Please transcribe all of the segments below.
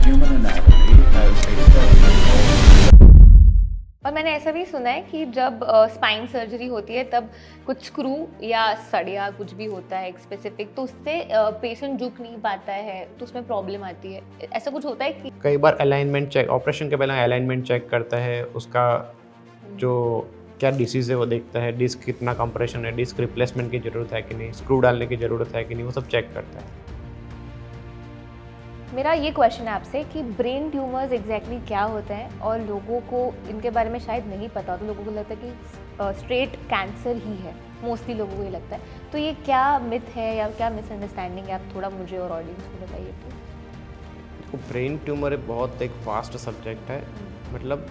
human anatomy has a study. और मैंने ऐसा भी सुना है कि जब स्पाइन सर्जरी होती है तब कुछ स्क्रू या सड़िया कुछ भी होता है एक स्पेसिफिक, तो उससे पेशेंट झुक नहीं पाता है, तो उसमें प्रॉब्लम आती है। ऐसा कुछ होता है कि कई बार अलाइनमेंट चेक, ऑपरेशन के पहले अलाइनमेंट चेक करता है, उसका जो क्या डिसीज़ है वो देखता है, डिस्क कितना कंप्रेशन है, डिस्क रिप्लेसमेंट की ज़रूरत है कि नहीं, स्क्रू डालने की ज़रूरत है कि नहीं, वो सब चेक करता है। मेरा ये क्वेश्चन है आपसे कि ब्रेन ट्यूमर्स एग्जैक्टली क्या होते हैं, और लोगों को इनके बारे में शायद नहीं पता, तो लोगों को लगता है कि स्ट्रेट कैंसर ही है, मोस्टली लोगों को ये लगता है। तो ये क्या मिथ है या क्या मिसअंडरस्टैंडिंग है, आप थोड़ा मुझे और ऑडियंस को बताइए प्लीज। ब्रेन ट्यूमर एक वास्ट सब्जेक्ट है। मतलब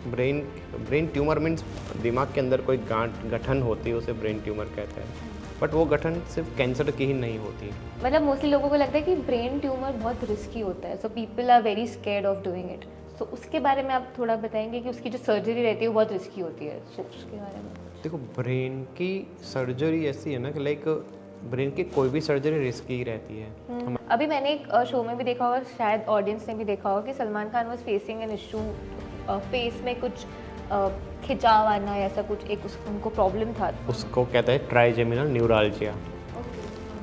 ब्रेन ट्यूमर मीन्स दिमाग के अंदर कोई गांठ गठन होती है, उसे ब्रेन ट्यूमर कहते हैं। बट वो गठन सिर्फ कैंसर की ही नहीं होती। मतलब मोस्टली लोगों को लगता है कि ब्रेन ट्यूमर बहुत रिस्की होता है, so people are very scared of doing it. So उसके बारे में आप थोड़ा बताएंगे कि उसकी जो सर्जरी रहती है वो बहुत रिस्की होती है, सो उसके बारे में। देखो, ब्रेन की सर्जरी ऐसी है ना कि लाइक ब्रेन की कोई भी सर्जरी रिस्की ही रहती है। अभी मैंने एक शो में भी देखा होगा, शायद ऑडियंस ने भी देखा होगा, कि Salman Khan was facing an issue, face में कुछ खिंचाव आना या ऐसा कुछ एक उनको प्रॉब्लम था। उसको कहते हैं ट्राइजेमिनल न्यूराल्जिया।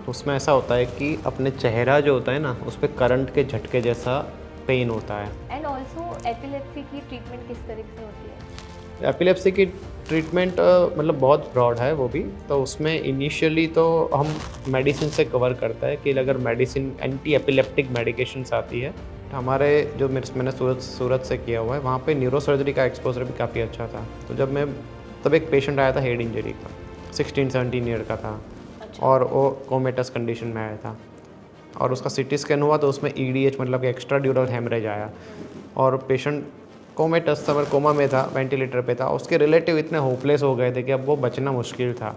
उसमें ऐसा होता है कि अपने चेहरा जो होता है ना, उस पर करंट के झटके जैसा पेन होता है। एंड ऑल्सो एपिलेप्सी की ट्रीटमेंट किस तरीके से होती है? एपिलेप्सी की ट्रीटमेंट मतलब बहुत ब्रॉड है वो भी। तो उसमें इनिशियली तो हम मेडिसिन से कवर करता है कि अगर मेडिसिन एंटी एपिलेप्टिक मेडिकेशंस आती है। तो हमारे जो मैंने सूरत से किया हुआ है, वहाँ पे न्यूरो सर्जरी का एक्सपोजर भी काफ़ी अच्छा था। तो तब एक पेशेंट आया था हेड इंजरी का, 16-17 ईयर का था। अच्छा। और वो कोमेटस कंडीशन में आया था, और उसका सीटी स्कैन हुआ तो उसमें ईडीएच मतलब कि एक्स्ट्रा ड्यूरल हेमरेज आया, और पेशेंट कोमेटस था, कोमा में था, वेंटिलेटर पे था। उसके रिलेटिव इतने होपलेस हो गए थे कि अब वो बचना मुश्किल था।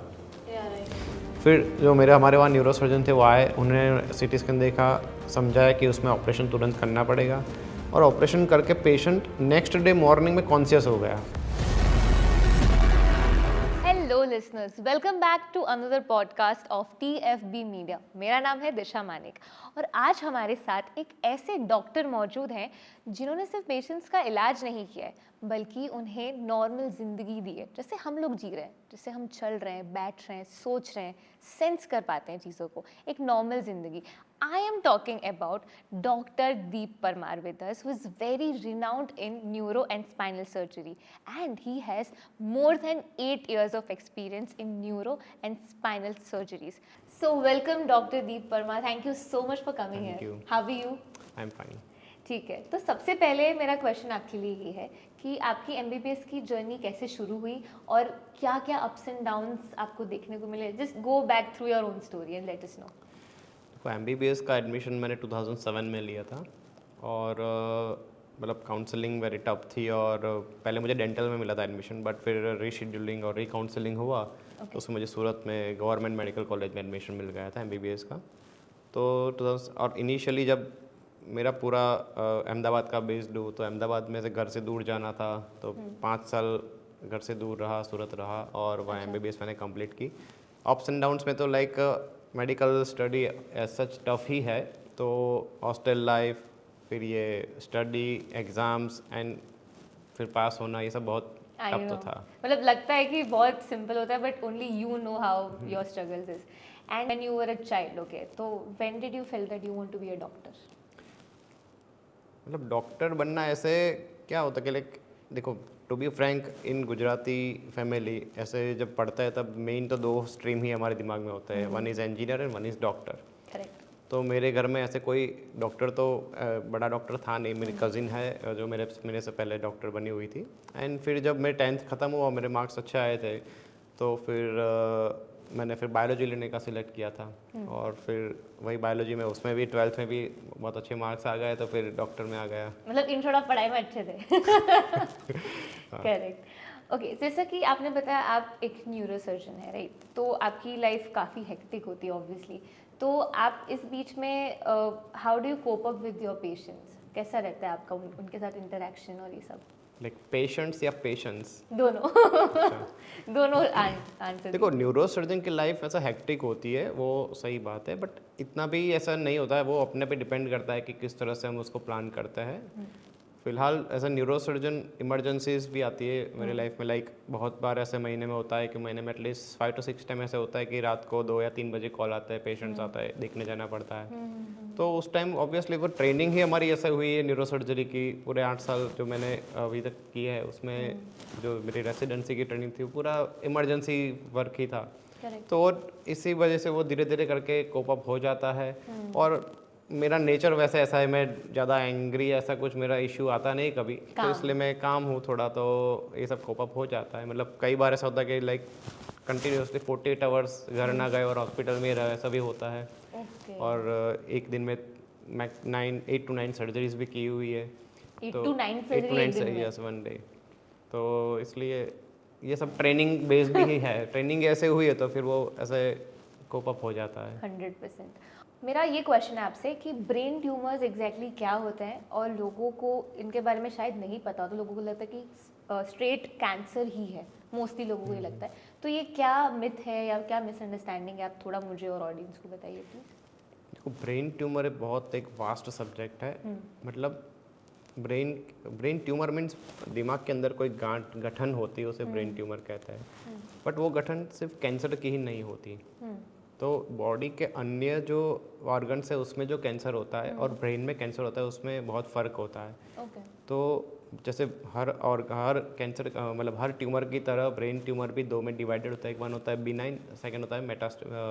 फिर जो हमारे वहाँ न्यूरो सर्जन थे वो आए, उन्होंने सीटी स्कैन देखा, समझाया कि उसमें ऑपरेशन तुरंत करना पड़ेगा, और ऑपरेशन करके पेशेंट नेक्स्ट डे मॉर्निंग में कॉन्शियस हो गया। Hello listeners, welcome back to another podcast of TFB media. मेरा नाम है दिशा मानिक, और आज हमारे साथ एक ऐसे डॉक्टर मौजूद हैं जिन्होंने सिर्फ पेशेंट्स का इलाज नहीं किया है, बल्कि उन्हें नॉर्मल ज़िंदगी दी है, जैसे हम लोग जी रहे हैं, जैसे हम चल रहे हैं, बैठ रहे हैं, सोच रहे हैं, सेंस कर पाते हैं चीज़ों को, एक नॉर्मल ज़िंदगी। I am talking about Dr. Deep Parmar with us, who is very renowned in neuro and spinal surgery, and he has more than 8 years of experience in neuro and spinal surgeries. So welcome Dr. Deep Parmar. Thank you so much for coming Thank here. you. How are you? I'm fine. ठीक है, तो सबसे पहले मेरा question आपके लिए ये है कि आपकी MBBS की जर्नी कैसे शुरू हुई, और क्या क्या अप्स एंड डाउन्स आपको देखने को मिले। Just go back through your own story and let us know. तो MBBS का एडमिशन मैंने 2007 में लिया था, और मतलब काउंसलिंग वेरी टफ थी, और पहले मुझे डेंटल में मिला था एडमिशन, बट फिर रीशेड्यूलिंग और रीकाउंसलिंग हुआ। तो उसमें मुझे सूरत में गवर्नमेंट मेडिकल कॉलेज में एडमिशन मिल गया था MBBS का। तो 2000 और इनिशियली जब मेरा पूरा अहमदाबाद का बेस्ड हूँ, तो अहमदाबाद में से घर से दूर जाना था, तो 5 साल घर से दूर रहा, सूरत रहा, और वहाँ MBBS मैंने कंप्लीट की। अप्स एंड डाउन्स में तो like medical study as such tough ही है, तो हॉस्टल लाइफ, फिर ये स्टडी, एग्ज़ाम्स, एंड फिर पास होना, ये सब बहुत टफ तो था। मतलब लगता है कि बहुत सिंपल होता है, but only you know how your struggles is. And when you were a child, okay, तो when did you feel that you want to be a doctor? मतलब डॉक्टर बनना ऐसे क्या होता है कि लाइक देखो, to be frank, in Gujarati family ऐसे जब पढ़ता है तब मेन तो 2 स्ट्रीम ही हमारे दिमाग में होता है, one is engineer and one is doctor. Correct. तो मेरे घर में ऐसे कोई डॉक्टर तो बड़ा डॉक्टर था नहीं। मेरी कज़िन है जो मेरे से पहले डॉक्टर बनी हुई थी। एंड फिर जब मेरे 10th ख़त्म हुआ, मेरे मार्क्स अच्छे आए थे, तो फिर मैंने फिर बायोलॉजी लेने का सिलेक्ट किया था, और फिर वही बायोलॉजी में, उसमें भी 12th में भी बहुत अच्छे मार्क्स आ गए, तो फिर डॉक्टर में आ गया। मतलब इन थोड़ा पढ़ाई में अच्छे थे। करेक्ट। ओके, जैसा कि आपने बताया आप एक न्यूरो सर्जन है, राइट? तो आपकी लाइफ काफ़ी हेक्टिक होती है ऑब्वियसली, तो आप इस बीच में how do you cope up with your patients? कैसा रहता है आपका उनके साथ इंटरेक्शन और ये सब? लाइक पेशेंट्स या पेशेंस? दोनों दोनों आंसर। देखो न्यूरो सर्जन की लाइफ ऐसा हेक्टिक होती है, वो सही बात है, बट इतना भी ऐसा नहीं होता है, वो अपने पे डिपेंड करता है कि किस तरह से हम उसको प्लान करते हैं। फिलहाल as a neurosurgeon emergencies भी आती है मेरी लाइफ में, लाइक बहुत बार ऐसे महीने में होता है कि महीने में एटलीस्ट 5 to 6 टाइम ऐसे होता है कि रात को 2 या 3 बजे कॉल आता है, पेशेंट्स आता है, देखने जाना पड़ता है। तो उस टाइम ऑब्वियसली वो ट्रेनिंग ही हमारी ऐसे हुई है न्यूरो सर्जरी की, पूरे 8 साल जो मैंने अभी तक की है उसमें जो मेरी रेसिडेंसी की ट्रेनिंग थी वो पूरा इमरजेंसी वर्क ही था। करेक्ट। तो इसी वजह से वो धीरे धीरे करके कोप अप हो जाता है। और मेरा नेचर वैसे ऐसा है, मैं ज़्यादा एंग्री ऐसा कुछ मेरा इशू आता नहीं कभी, तो इसलिए मैं काम हूँ थोड़ा, तो ये सब कोप अप हो जाता है। मतलब कई बार ऐसा होता है कि लाइक कंटिन्यूसली 48 आवर्स घर ना गए और हॉस्पिटल में रहे, ऐसा भी होता है। ओके। और एक दिन में 8 to 9 सर्जरीज भी की हुई है। 8 to 9 सर्जरी एक दिन में? Yes, one day. तो इसलिए ये सब ट्रेनिंग बेस्ड ही है। ट्रेनिंग ऐसे हुई है तो फिर वो ऐसे कोप अप हो जाता है। 100%। मेरा ये क्वेश्चन है आपसे कि ब्रेन ट्यूमर्स एग्जैक्टली क्या होते हैं, और लोगों को इनके बारे में शायद नहीं पता हो, तो लोगों को लगता है कि स्ट्रेट कैंसर ही है, मोस्टली लोगों को ये लगता है। तो ये क्या मिथ है या क्या मिसअंडरस्टैंडिंग है, आप थोड़ा मुझे और ऑडियंस को बताइए प्लीज। देखो ब्रेन ट्यूमर बहुत एक वास्ट सब्जेक्ट है। मतलब ब्रेन ट्यूमर मीन्स दिमाग के अंदर कोई गांठ गठन होती है, उसे ब्रेन ट्यूमर कहते हैं। बट वो गठन सिर्फ कैंसर की ही नहीं होती, तो बॉडी के अन्य जो ऑर्गन्स है उसमें जो कैंसर होता है और ब्रेन में कैंसर होता है उसमें बहुत फ़र्क होता है। ओके। तो जैसे हर कैंसर मतलब हर ट्यूमर की तरह ब्रेन ट्यूमर भी 2 में डिवाइडेड होता है। एक वन होता है बिनाइन, सेकेंड होता है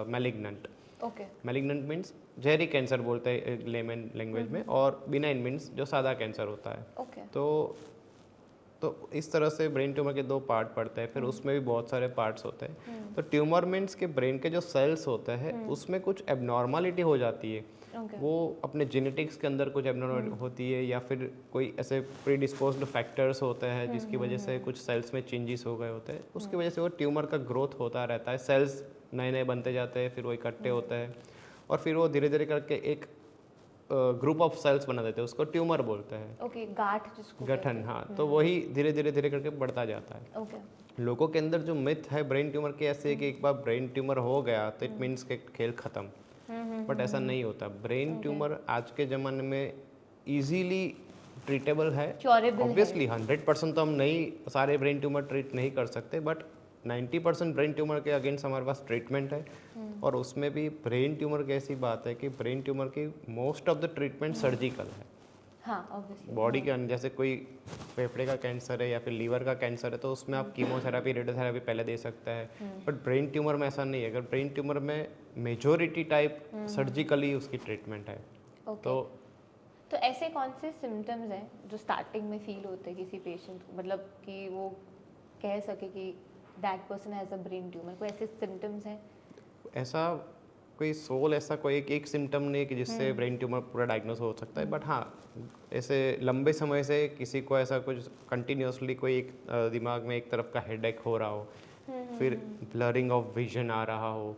मैलिग्नेंट। ओके। मैलिग्नेंट मीन्स जहरी कैंसर बोलते हैं लेमन लैंग्वेज में, और बिनाइन मीन्स जो सादा कैंसर होता है। ओके। तो इस तरह से ब्रेन ट्यूमर के 2 पार्ट पड़ते हैं, फिर उसमें भी बहुत सारे पार्ट्स होते हैं। तो ट्यूमर मीन्स के ब्रेन के जो सेल्स होते हैं उसमें कुछ एबनॉर्मलिटी हो जाती है। वो अपने जेनेटिक्स के अंदर कुछ एबनॉर्मल होती है, या फिर कोई ऐसे प्रीडिस्पोज्ड फैक्टर्स होते हैं जिसकी वजह से कुछ सेल्स में चेंजेस हो गए होते हैं, उसकी वजह से वो ट्यूमर का ग्रोथ होता रहता है। सेल्स नए नए बनते जाते हैं, फिर वो इकट्ठे होते हैं, और फिर वो धीरे धीरे करके एक ग्रुप ऑफ सेल्स बना देते हैं, उसको ट्यूमर बोलते हैं। ओके, गांठ जिसको गठन, हाँ। तो वही धीरे धीरे करके बढ़ता जाता है। ओके। लोगों के अंदर जो मिथ है ब्रेन ट्यूमर की ऐसे है कि एक बार ब्रेन ट्यूमर हो गया तो इट मीन्स के खेल खत्म, बट ऐसा नहीं होता। ब्रेन ट्यूमर आज के ज़माने में इजीली ट्रीटेबल है। ऑब्वियसली 100% तो हम नहीं सारे ब्रेन ट्यूमर ट्रीट नहीं कर सकते, बट 90% ब्रेन ट्यूमर के अगेंस्ट हमारे पास ट्रीटमेंट है। और उसमें भी ब्रेन ट्यूमर की ऐसी बात है कि ब्रेन ट्यूमर की most of the treatment surgical है। हाँ, ऑब्वियसली। बॉडी के अंदर जैसे कोई फेफड़े का कैंसर है या फिर लीवर का कैंसर है तो उसमें आप कीमोथेरेपी, रेडियोथेरेपी पहले दे सकते हैं, बट ब्रेन ट्यूमर में ऐसा नहीं है। अगर ब्रेन ट्यूमर में मेजोरिटी टाइप सर्जिकली उसकी ट्रीटमेंट है। तो ऐसे कौन से सिम्टम्स हैं जो स्टार्टिंग में फील होते हैं किसी पेशेंट को, मतलब कि वो कह सके कि that person has a brain tumour? कोई ऐसे सिम्टम्स हैं? ऐसा कोई ऐसा कोई एक सिम्टम नहीं है कि जिससे ब्रेन ट्यूमर पूरा डायग्नोस हो सकता है, बट हाँ ऐसे लंबे समय से किसी को ऐसा कुछ कंटिन्यूसली कोई एक दिमाग में एक तरफ का हेडेक हो रहा हो, फिर ब्लरिंग ऑफ विजन आ रहा हो,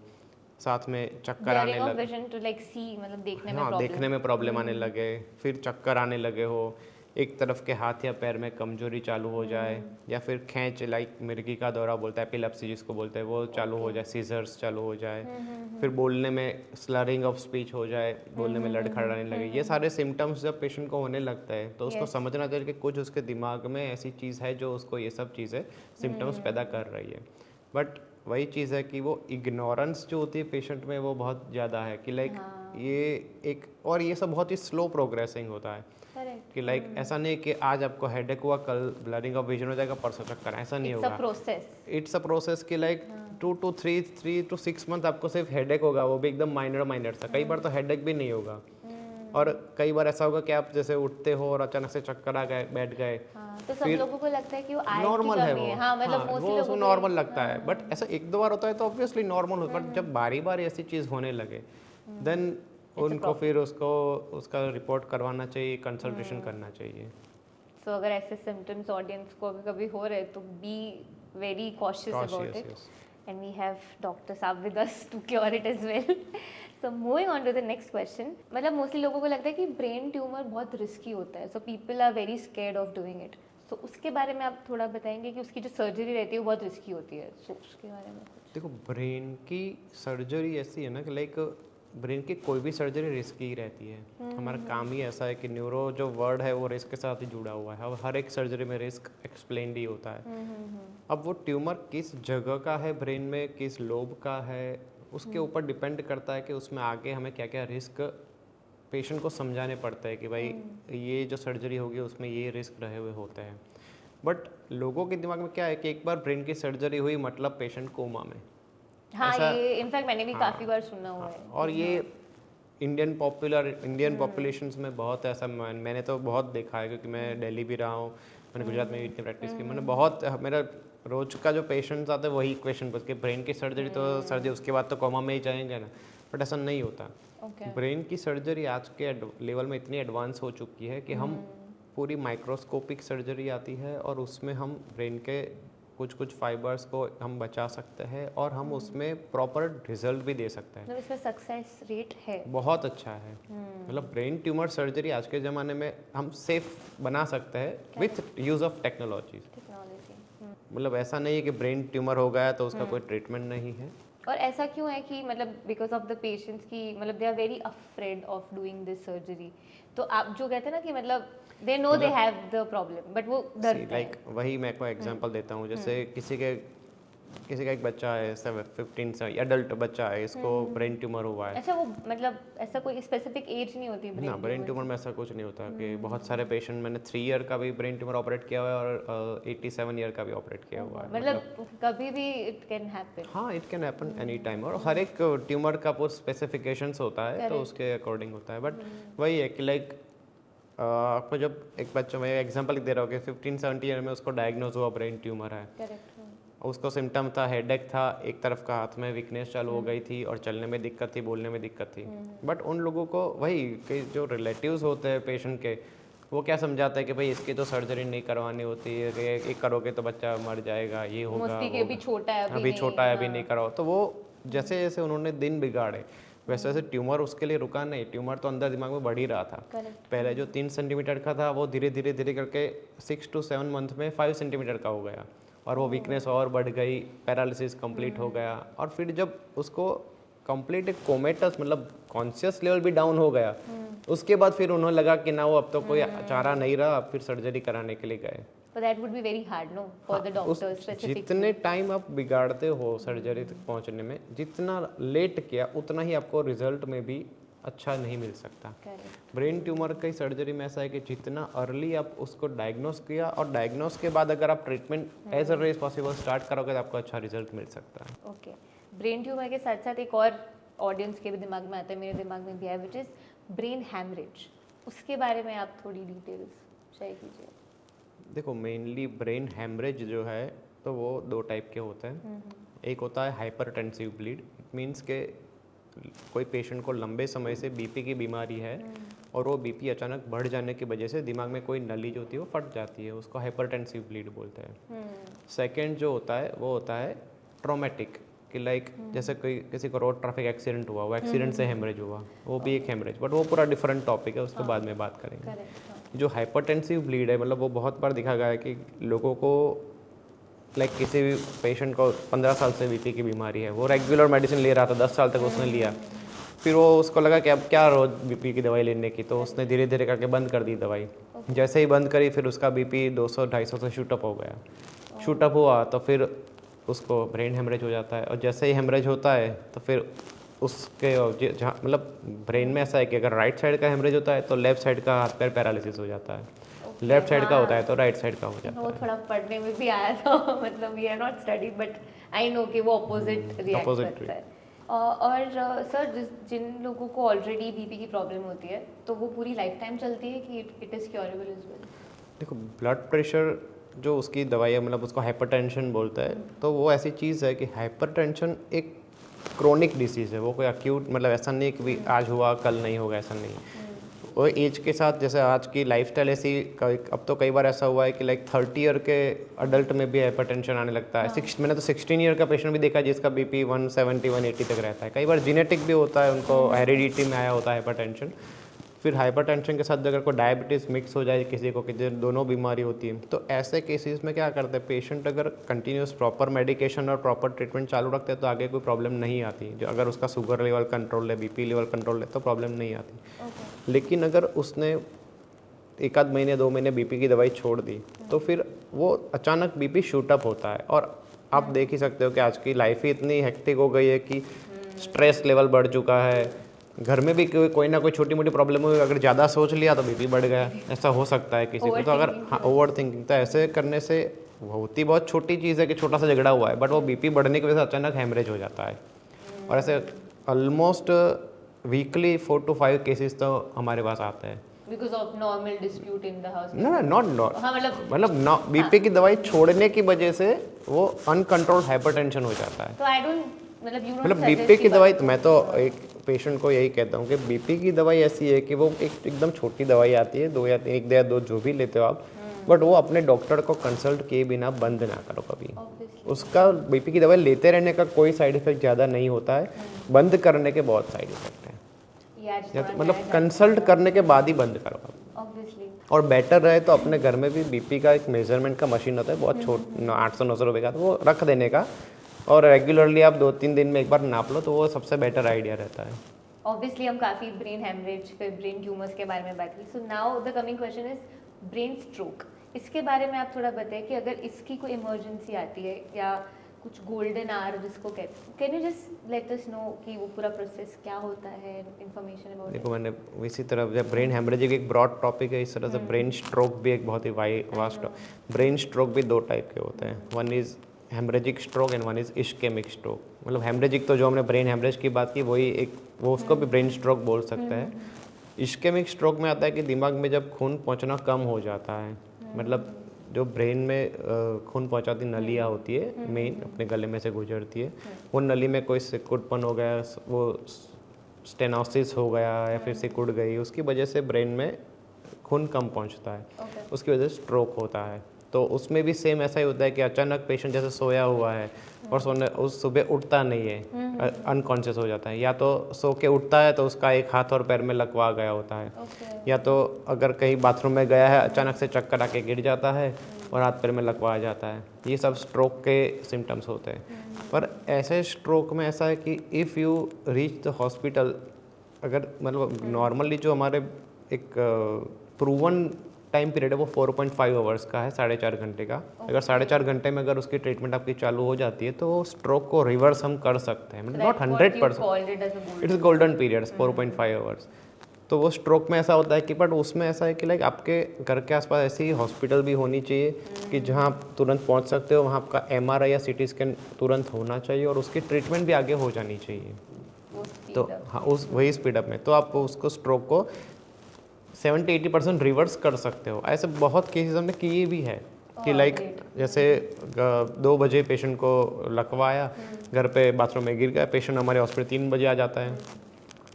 साथ में चक्कर आने लगे, विजन टू लाइक सी, मतलब देखने में हाँ प्रॉब्लम, देखने में प्रॉब्लम आने लगे, फिर चक्कर आने लगे हो, एक तरफ के हाथ या पैर में कमजोरी चालू हो जाए, या फिर खींच लाइक मिर्गी का दौरा बोलता है, एपिलेप्सी जिसको बोलते हैं, वो चालू हो जाए, सीजर्स चालू हो जाए, फिर बोलने में स्लरिंग ऑफ स्पीच हो जाए, बोलने में लड़खड़ाने लगे। ये सारे सिम्टम्स जब पेशेंट को होने लगता है तो उसको समझना चाहिए कि कुछ उसके दिमाग में ऐसी चीज़ है जो उसको ये सब चीज़ें सिम्टम्स पैदा कर रही है। बट वही चीज़ है कि वो इग्नोरेंस जो होती है पेशेंट में वो बहुत ज़्यादा है कि लाइक ये एक, और ये सब बहुत ही स्लो प्रोग्रेसिंग होता है कि लाइक ऐसा नहीं कि आज आपको हेडेक हुआ कल ब्लरिंग ऑफ विजन हो जाएगा परसों चक्कर, ऐसा नहीं होगा। इट्स अ प्रोसेस कि लाइक 2 to 3 मंथ आपको सिर्फ हेडेक होगा, वो भी एकदम माइनर सा। कई बार तो हेडेक भी नहीं होगा, और कई बार ऐसा होगा कि आप जैसे उठते हो और अचानक से चक्कर आ गए, बैठ गए, तो सब लोगों को लगता है कि वो नॉर्मल है वो, हाँ, मतलब वो नॉर्मल लगता है। बट ऐसा 1-2 बार होता है तो ऑब्वियसली नॉर्मल होता है, बट जब बारी बारी ऐसी चीज़ होने लगे देन उनको फिर उसका रिपोर्ट करवाना चाहिए, कंसल्टेशन करना चाहिए। सो अगर ऐसे सिम्टम्स ऑडियंस को कभी हो रहे तो be very cautious about it, and we have doctor साहब with us to cure it as well. So moving on to the next question, मतलब मोस्टली लोगों को लगता है कि ब्रेन ट्यूमर बहुत रिस्की होता है, so people are very scared of doing it. तो उसके बारे में आप थोड़ा बताएंगे कि उसकी जो सर्जरी रहती है वो बहुत रिस्की होती है, सो उसके बारे में कुछ। देखो ब्रेन की सर्जरी ऐसी है ना कि लाइक ब्रेन की कोई भी सर्जरी रिस्क ही रहती है। हमारा काम ही ऐसा है कि न्यूरो जो वर्ड है वो रिस्क के साथ ही जुड़ा हुआ है, और हर एक सर्जरी में रिस्क एक्सप्लेन ही होता है। अब वो ट्यूमर किस जगह का है ब्रेन में, किस लोब का है, उसके ऊपर डिपेंड करता है कि उसमें आगे हमें क्या क्या रिस्क पेशेंट को समझाने पड़ता है कि भाई ये जो सर्जरी होगी उसमें ये रिस्क रहे हुए होते हैं। बट लोगों के दिमाग में क्या है कि एक बार ब्रेन की सर्जरी हुई मतलब पेशेंट कोमा में। हाँ, ऐसा- ये इनफैक्ट मैंने भी हाँ, काफ़ी बार सुना हुआ है। और ये इंडियन पॉपुलेशंस में बहुत ऐसा मैंने तो बहुत देखा है, क्योंकि मैं दिल्ली भी रहा हूँ, मैंने गुजरात में भी इतनी प्रैक्टिस की, मैंने बहुत मेरा रोज का जो पेशेंट्स आते हैं वही क्वेश्चन पूछते कि ब्रेन की सर्जरी तो सर्जरी उसके बाद तो कोमा में ही जाएंगे ना, बट ऐसा नहीं होता। ओके। ब्रेन की सर्जरी आज के लेवल में इतनी एडवांस हो चुकी है कि हम पूरी माइक्रोस्कोपिक सर्जरी आती है और उसमें हम ब्रेन के कुछ कुछ फाइबर्स को हम बचा सकते हैं और हम उसमें प्रॉपर रिजल्ट भी दे सकते हैं। मतलब इसमें सक्सेस रेट है बहुत अच्छा है। मतलब ब्रेन ट्यूमर सर्जरी आज के ज़माने में हम सेफ बना सकते हैं with use of technology. Technology. मतलब ऐसा नहीं है कि ब्रेन ट्यूमर हो गया तो उसका कोई ट्रीटमेंट नहीं है। और ऐसा क्यों है कि मतलब बिकॉज ऑफ द पेशेंट्स की मतलब they are very afraid of doing this surgery, तो आप जो कहते हैं ना कि मतलब they know they have the problem but वो डरते हैं। लाइक वही मैं को एग्जांपल देता हूँ, जैसे किसी का एक बच्चा है 15 से एडल्ट बच्चा है, इसको ब्रेन ट्यूमर हुआ है। अच्छा, वो मतलब ऐसा कोई स्पेसिफिक एज नहीं होती ना, ब्रेन ट्यूमर में ऐसा कुछ नहीं होता कि बहुत सारे पेशेंट, मैंने 3 ईयर का भी ब्रेन ट्यूमर ऑपरेट किया हुआ है और 87 ईयर का भी ऑपरेट किया हुआ है। मतलब कभी भी इट कैन हैपन। हाँ, it can happen any time, और हर एक ट्यूमर का कुछ स्पेसिफिकेशंस होता है तो उसके अकॉर्डिंग होता है। बट वही है कि लाइक आपको जब एक बच्चा, मैं एग्जांपल दे रहा हूँ कि 15-17 ईयर में उसको डायग्नोज हुआ ब्रेन ट्यूमर है, करेक्ट। उसको सिम्टम था हेडेक था, एक तरफ का हाथ में वीकनेस चालू हो गई थी और चलने में दिक्कत थी, बोलने में दिक्कत थी। बट उन लोगों को वही कि जो रिलेटिव्स होते हैं पेशेंट के, वो क्या समझाते हैं कि भाई इसकी तो सर्जरी नहीं करवानी होती है, कि एक करोगे तो बच्चा मर जाएगा, ये होगा, मोस्टली के भी छोटा है, अभी छोटा है, अभी नहीं कराओ। तो वो जैसे जैसे उन्होंने दिन बिगाड़े वैसे वैसे ट्यूमर उसके लिए रुका नहीं, ट्यूमर तो अंदर दिमाग में बढ़ ही रहा था। पहले जो 3 सेंटीमीटर का था वो धीरे धीरे धीरे करके 6 to 7 मंथ में 5 सेंटीमीटर का हो गया, और वो वीकनेस और बढ़ गई, पैरालिसिस कंप्लीट हो गया, और फिर जब उसको कंप्लीट एक कोमेटस मतलब कॉन्शियस लेवल भी डाउन हो गया, उसके बाद फिर उन्हें लगा कि ना वो अब तो कोई चारा नहीं रहा, फिर सर्जरी कराने के लिए गए। But that would be very hard, no, for the doctors specifically. जितने टाइम आप बिगाड़ते हो सर्जरी तक पहुंचने में, जितना लेट किया उतना ही आपको रिजल्ट में भी अच्छा नहीं मिल सकता। ब्रेन ट्यूमर की सर्जरी में ऐसा है कि जितना अर्ली आप उसको डायग्नोस किया, और डायग्नोस के बाद अगर आप treatment as early as possible start करोगे तो आपको अच्छा रिजल्ट मिल सकता है। ओके, ब्रेन ट्यूमर के साथ साथ एक और ऑडियंस के भी दिमाग में आता है, मेरे दिमाग में भी है, विच इज़ ब्रेन हैमरेज। उसके बारे में आप थोड़ी डिटेल्स शेयर कीजिए। देखो, मेनली ब्रेन हैमरेज जो है तो वो 2 टाइप के होते हैं। एक होता है हाइपरटेंसिव ब्लीड, इट मीन्स के कोई पेशेंट को लंबे समय से बीपी की बीमारी है और वो बीपी अचानक बढ़ जाने की वजह से दिमाग में कोई नली जो होती है वो फट जाती है, उसको हाइपरटेंसिव ब्लीड बोलते हैं। सेकेंड जो होता है वो होता है ट्रॉमेटिक, कि लाइक जैसे कोई किसी को रोड ट्रैफिक एक्सीडेंट हुआ, वो एक्सीडेंट से हेमरेज हुआ, वो भी एक हेमरेज, बट वो पूरा डिफरेंट टॉपिक है, उसके बाद में बात करेंगे। जो हाइपरटेंसिव ब्लीड है, मतलब वो बहुत बार देखा गया है कि लोगों को लाइक किसी भी पेशेंट को 15 साल से बीपी की बीमारी है, वो रेगुलर मेडिसिन ले रहा था, 10 साल तक उसने लिया, फिर वो उसको लगा कि अब क्या रोज बीपी की दवाई लेने की, तो उसने धीरे धीरे करके बंद कर दी दवाई। जैसे ही बंद करी फिर उसका बीपी 200-250 से शूटअप हो गया। शूटअप हुआ तो फिर उसको ब्रेन हेमरेज हो जाता है, और जैसे ही हेमरेज होता है तो फिर उसके जहाँ मतलब ब्रेन में ऐसा है कि अगर राइट साइड का हेमरेज होता है तो लेफ्ट साइड का हाथ पैर पैरालिसिस हो जाता है, लेफ्ट साइड का होता है तो राइट साइड का हो जाता है। वो थोड़ा पढ़ने में भी आया था, मतलब we are not study but I know कि वो अपोजिट रिएक्ट करता है। और सर, जिन लोगों को ऑलरेडी बीपी की प्रॉब्लम होती है तो वो पूरी लाइफ टाइम चलती है कि it is curable as well? देखो, ब्लड प्रेशर जो उसकी दवाई है, मतलब उसको हाइपरटेंशन बोलते हैं, तो वो ऐसी चीज़ है कि हाइपरटेंशन एक क्रोनिक डिसीज़ है, वो कोई अक्यूट मतलब ऐसा नहीं कि भी आज हुआ कल नहीं होगा, ऐसा नहीं। वो एज के साथ, जैसे आज की लाइफस्टाइल ऐसी, अब तो कई बार ऐसा हुआ है कि लाइक 30 ईयर के अडल्ट में भी हाइपरटेंशन आने लगता है। मैंने तो 16 ईयर का पेशेंट भी देखा जिसका बीपी 170-180 तक रहता है। कई बार जेनेटिक भी होता है, उनको हेरिडिटी में आया होता है हाइपरटेंशन। फिर हाइपरटेंशन के साथ अगर कोई डायबिटीज़ मिक्स हो जाए किसी को, किसी दोनों बीमारी होती है, तो ऐसे केसेस में क्या करते हैं पेशेंट अगर कंटिन्यूस प्रॉपर मेडिकेशन और प्रॉपर ट्रीटमेंट चालू रखते हैं तो आगे कोई प्रॉब्लम नहीं आती। जो अगर उसका शुगर लेवल कंट्रोल है, बीपी लेवल कंट्रोल है, तो प्रॉब्लम नहीं आती। लेकिन अगर उसने एक आध महीने 2 महीने बीपी की दवाई छोड़ दी तो फिर वो अचानक बीपी शूट अप होता है। और आप देख ही सकते हो कि आज की लाइफ ही इतनी हेक्टिक हो गई है कि स्ट्रेस लेवल बढ़ चुका है। घर में भी कोई ना कोई छोटी मोटी प्रॉब्लम हुई, अगर ज़्यादा सोच लिया तो बीपी बढ़ गया, ऐसा हो सकता है किसी को। तो अगर हाँ ओवर थिंकिंग, तो ऐसे करने से होती बहुत छोटी चीज़ है कि छोटा सा झगड़ा हुआ है, बट वो बीपी बढ़ने की वजह से अचानक हेमरेज हो जाता है। और ऐसे ऑलमोस्ट वीकली 4 to 5 केसेस तो हमारे पास आते हैं। Because of normal dispute in the house. No, not हाँ मतलब बीपी की दवाई छोड़ने की वजह से वो अनकंट्रोल्ड हाइपरटेंशन हो जाता है। तो आई डोंट मतलब बीपी की दवाई, तो मैं तो एक पेशेंट को यही कहता हूँ कि बीपी की दवाई ऐसी है कि वो एकदम छोटी दवाई आती है, 2 या 1 या 2 जो भी लेते हो आप, बट वो अपने डॉक्टर को कंसल्ट किए बिना बंद ना करो कभी। उसका बीपी की दवाई लेते रहने का कोई साइड इफेक्ट ज़्यादा नहीं होता है, बंद करने के बहुत साइड इफेक्ट हैं। मतलब कंसल्ट करने के बाद ही बंद करो आप। और बेटर रहे तो अपने घर में भी बीपी का एक मेजरमेंट का मशीन होता है, बहुत छोटा 800-900 रुपये का, तो वो रख देने का और रेगुलरली आप 2-3 दिन में एक बार नाप लो, तो वो सबसे बेटर आइडिया रहता है। ऑब्वियसली हम काफ़ी ब्रेन हेमरेज फिर ब्रेन ट्यूमर्स के बारे में बात की। So now the coming question is brain stroke. इसके बारे में आप थोड़ा बताएं कि अगर इसकी कोई इमरजेंसी आती है या कुछ गोल्डन आवर जिसको कहते हैं, can you just let us know कि वो पूरा प्रोसेस क्या होता है, इन्फॉर्मेशन अबाउट। देखो मैंने इसी तरह जब ब्रेन हेमरेजिक एक ब्रॉड टॉपिक है, इस तरह से ब्रेन स्ट्रोक भी एक बहुत ही वास्ट। ब्रेन स्ट्रोक भी 2 टाइप के होते हैं, one is haemorrhagic stroke and one is ischaemic stroke. मतलब हेमरेजिक तो जो हमने ब्रेन हेमरेज की बात की वही एक, वो उसको भी ब्रेन स्ट्रोक बोल सकते हैं। इश्केमिक स्ट्रोक में आता है कि दिमाग में जब खून पहुंचना कम हो जाता है, मतलब जो ब्रेन में खून पहुंचाती नलियाँ होती है मेन अपने गले में से गुजरती है, वो नली में कोई सिकुड़पन हो गया, वो स्टेनोसिस हो गया या फिर सिकुड़ गई, उसकी वजह से ब्रेन में खून कम पहुंचता है, उसकी वजह से स्ट्रोक होता है। तो उसमें भी सेम ऐसा ही होता है कि अचानक पेशेंट जैसे सोया हुआ है और उस सुबह उठता नहीं है, अनकॉन्शियस हो जाता है, या तो सो के उठता है तो उसका एक हाथ और पैर में लकवा गया होता है, या तो अगर कहीं बाथरूम में गया है अचानक से चक्कर आके गिर जाता है और हाथ पैर में लकवा आ जाता है। ये सब स्ट्रोक के सिम्टम्स होते हैं। पर ऐसे स्ट्रोक में ऐसा है कि if you reach the hospital, अगर मतलब नॉर्मली जो हमारे एक प्रूवन टाइम पीरियड है वो 4.5 आवर्स का है, 4.5 घंटे का। अगर 4.5 घंटे में अगर उसकी ट्रीटमेंट आपकी चालू हो जाती है तो वो स्ट्रोक को रिवर्स हम कर सकते हैं, मतलब not 100%, it is golden periods 4.5 hours. तो वो स्ट्रोक में ऐसा होता है कि बट उसमें ऐसा है कि लाइक आपके घर के आसपास ऐसी हॉस्पिटल भी होनी चाहिए कि जहाँ आप तुरंत पहुँच सकते हो, वहाँ आपका MRI या CT स्कैन तुरंत होना चाहिए और उसकी ट्रीटमेंट भी आगे हो जानी चाहिए। तो हाँ, उस वही स्पीड अप में तो आप उसको स्ट्रोक को 70-80% रिवर्स कर सकते हो। ऐसे बहुत केसेस हमने किए भी है कि लाइक जैसे 2 बजे पेशेंट को लकवाया, घर पे बाथरूम में गिर गया, पेशेंट हमारे हॉस्पिटल 3 बजे आ जाता है,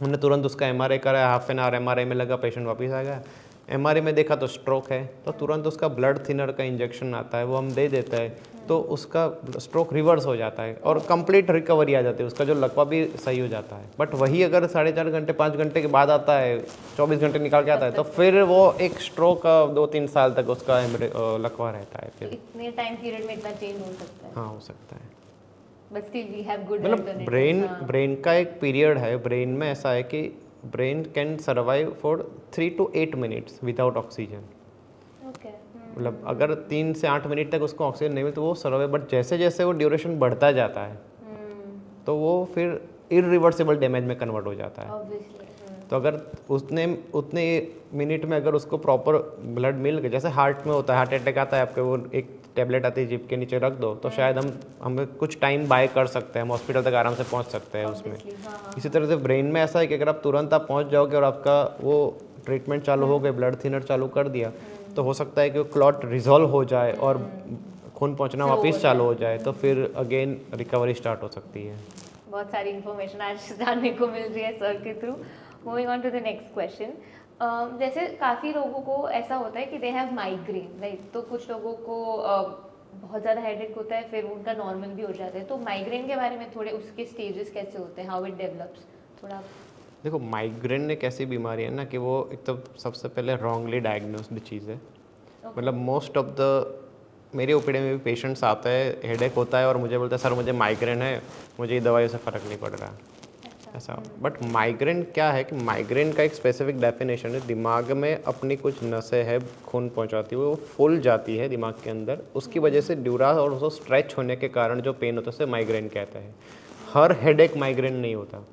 हमने तुरंत उसका MRI कराया, हाफ एन आवर MRI में लगा, पेशेंट वापस आ गया, MRI में देखा तो स्ट्रोक है, तो तुरंत उसका ब्लड थिनर का इंजेक्शन आता है, वो हम दे देते हैं, तो उसका स्ट्रोक रिवर्स हो जाता है और कंप्लीट रिकवरी आ जाती है, उसका जो लकवा भी सही हो जाता है। बट वही अगर 4.5 घंटे 5 घंटे के बाद आता है, 24 घंटे निकाल के आता है, तो फिर वो एक स्ट्रोक 2-3 साल तक उसका लकवा रहता है। फिर इतने टाइम पीरियड में इतना चेंज हो सकता है? हाँ, हो सकता है। But still we have good मतलब ब्रेन का एक पीरियड है, ब्रेन में ऐसा है कि brain can survive for 3 to 8 minutes without oxygen. मतलब अगर 3 से 8 मिनट तक उसको ऑक्सीजन नहीं मिले तो वो सर्वाइव, बट जैसे जैसे वो ड्यूरेशन बढ़ता जाता है तो वो फिर इरिवर्सिबल डैमेज में कन्वर्ट हो जाता है। तो अगर उतने मिनट में अगर उसको प्रॉपर ब्लड मिल गया, जैसे हार्ट में होता है, हार्ट अटैक आता है आपके, वो एक टैबलेट आती है जिप के नीचे रख दो तो शायद हम कुछ टाइम बाय कर सकते हैं, हम हॉस्पिटल तक आराम से पहुंच सकते हैं उसमें। इसी तरह से ब्रेन में ऐसा है कि अगर आप तुरंत पहुंच जाओगे और आपका वो ट्रीटमेंट चालू हो गए, ब्लड थिनर चालू कर दिया, तो हो सकता है कि वो क्लॉट रिजॉल्व हो जाए और खून पहुंचना वापस चालू हो जाए, तो फिर अगेन रिकवरी स्टार्ट हो सकती है। बहुत सारी इन्फॉर्मेशन आज जानने को मिल रही है सर के through. Moving on to the next question, जैसे काफ़ी लोगों को ऐसा होता है कि दे हैव माइग्रेन, राइट? तो कुछ लोगों को बहुत ज़्यादा हेडेक होता है, फिर उनका नॉर्मल भी हो जाता है। तो माइग्रेन के बारे में थोड़े उसके स्टेजेस कैसे होते हैं, हाउ इट डेवलप्स, थोड़ा देखो माइग्रेन एक ऐसी बीमारी है ना कि वो एक तो सबसे पहले रॉन्गली डायग्नोस्ड चीज़ है। मतलब मोस्ट ऑफ द मेरे ओपीडी में भी पेशेंट्स आते हैं, हेडेक होता है और मुझे बोलते हैं सर मुझे माइग्रेन है, मुझे ये दवाइयों से फ़र्क नहीं पड़ रहा। ऐसा बट माइग्रेन क्या है कि माइग्रेन का एक स्पेसिफिक डेफिनेशन है, दिमाग में अपनी कुछ नसें है खून पहुंचाती हुई वो फूल जाती है दिमाग के अंदर, उसकी वजह से ड्यूरा और उसको स्ट्रेच होने के कारण जो पेन होता है उसे माइग्रेन कहते हैं। हर हेडेक माइग्रेन नहीं होता।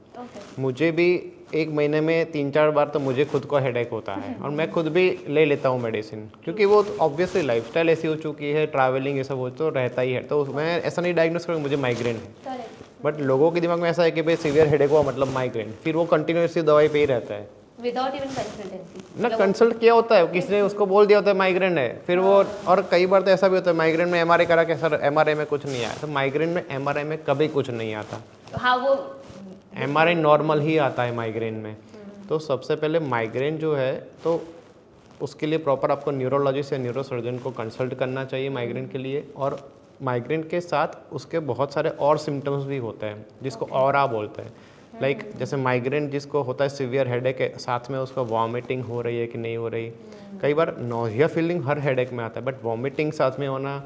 मुझे भी एक महीने में 3-4 बार तो मुझे खुद को हेडेक होता है और मैं खुद भी ले लेता हूँ मेडिसिन, क्योंकि वो ऑब्वियसली लाइफस्टाइल ऐसी हो चुकी है, ट्रैवलिंग ये सब हो तो रहता ही है, तो मैं ऐसा नहीं डायग्नोस करूँगा मुझे माइग्रेन है। बट लोगों के दिमाग में ऐसा है कि भाई सीवियर हेडेक हुआ मतलब माइग्रेन, फिर वो कंटिन्यूसली दवाई पे ही रहता है विदाउट इवन कंसल्टेंसी ना। कंसल्ट किया होता है, किसी ने उसको बोल दिया होता है माइग्रेन है, फिर वो और कई बार तो ऐसा भी होता है माइग्रेन में एमआरआई करा के सर एमआरआई में कुछ नहीं आया, तो माइग्रेन में एमआरआई में कभी कुछ नहीं आता। हाँ वो एमआरआई नॉर्मल ही आता है माइग्रेन में। तो सबसे पहले माइग्रेन जो है तो उसके लिए प्रॉपर आपको न्यूरोलॉजिस्ट या न्यूरोसर्जन को कंसल्ट करना चाहिए माइग्रेन के लिए। और माइग्रेन के साथ उसके बहुत सारे और सिम्टम्स भी होते हैं जिसको ऑरा बोलते हैं। लाइक जैसे माइग्रेन जिसको होता है सीवियर हेडेक है, साथ में उसको वॉमिटिंग हो रही है कि नहीं हो रही। कई बार नोजिया फीलिंग हर हेडेक में आता है बट वॉमिटिंग साथ में होना।